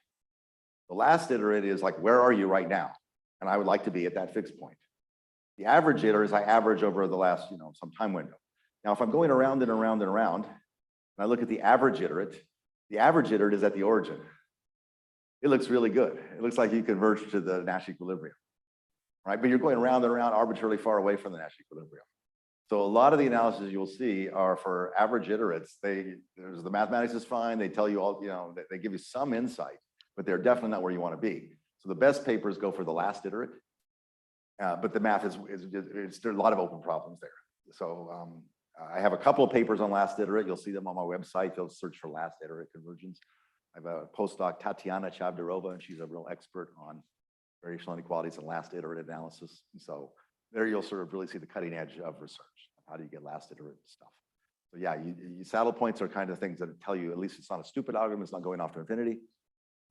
The last iterate is like, where are you right now? And I would like to be at that fixed point. The average iterate is I average over the last, some time window. Now, if I'm going around and around and around, and I look at the average iterate is at the origin. It looks really good. It looks like you converge to the Nash equilibrium, right? But you're going around and around arbitrarily far away from the Nash equilibrium. So a lot of the analysis you'll see are for average iterates. There's the mathematics is fine. They tell you all, they give you some insight, but they're definitely not where you want to be. So the best papers go for the last iterate, but the math there's a lot of open problems there. So I have a couple of papers on last iterate. You'll see them on my website. You'll search for last iterate convergence. I have a postdoc, Tatiana Chavdarova, and she's a real expert on variational inequalities and last iterate analysis. And so there you'll sort of really see the cutting edge of research. How do you get last iterate stuff? So yeah, you saddle points are kind of things that tell you at least it's not a stupid algorithm. It's not going off to infinity.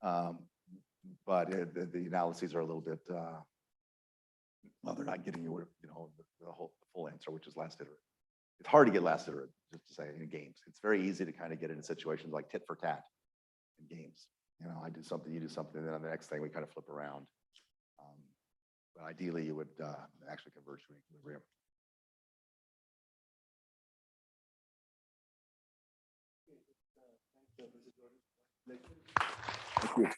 But the analyses are a little bit, well, they're not getting you, the full answer, which is last iterate. It's hard to get last iterate, just to say, in games. It's very easy to kind of get into situations like tit for tat in games. I do something, you do something, and then on the next thing we kind of flip around. But ideally, you would actually converge to equilibrium. Thank you.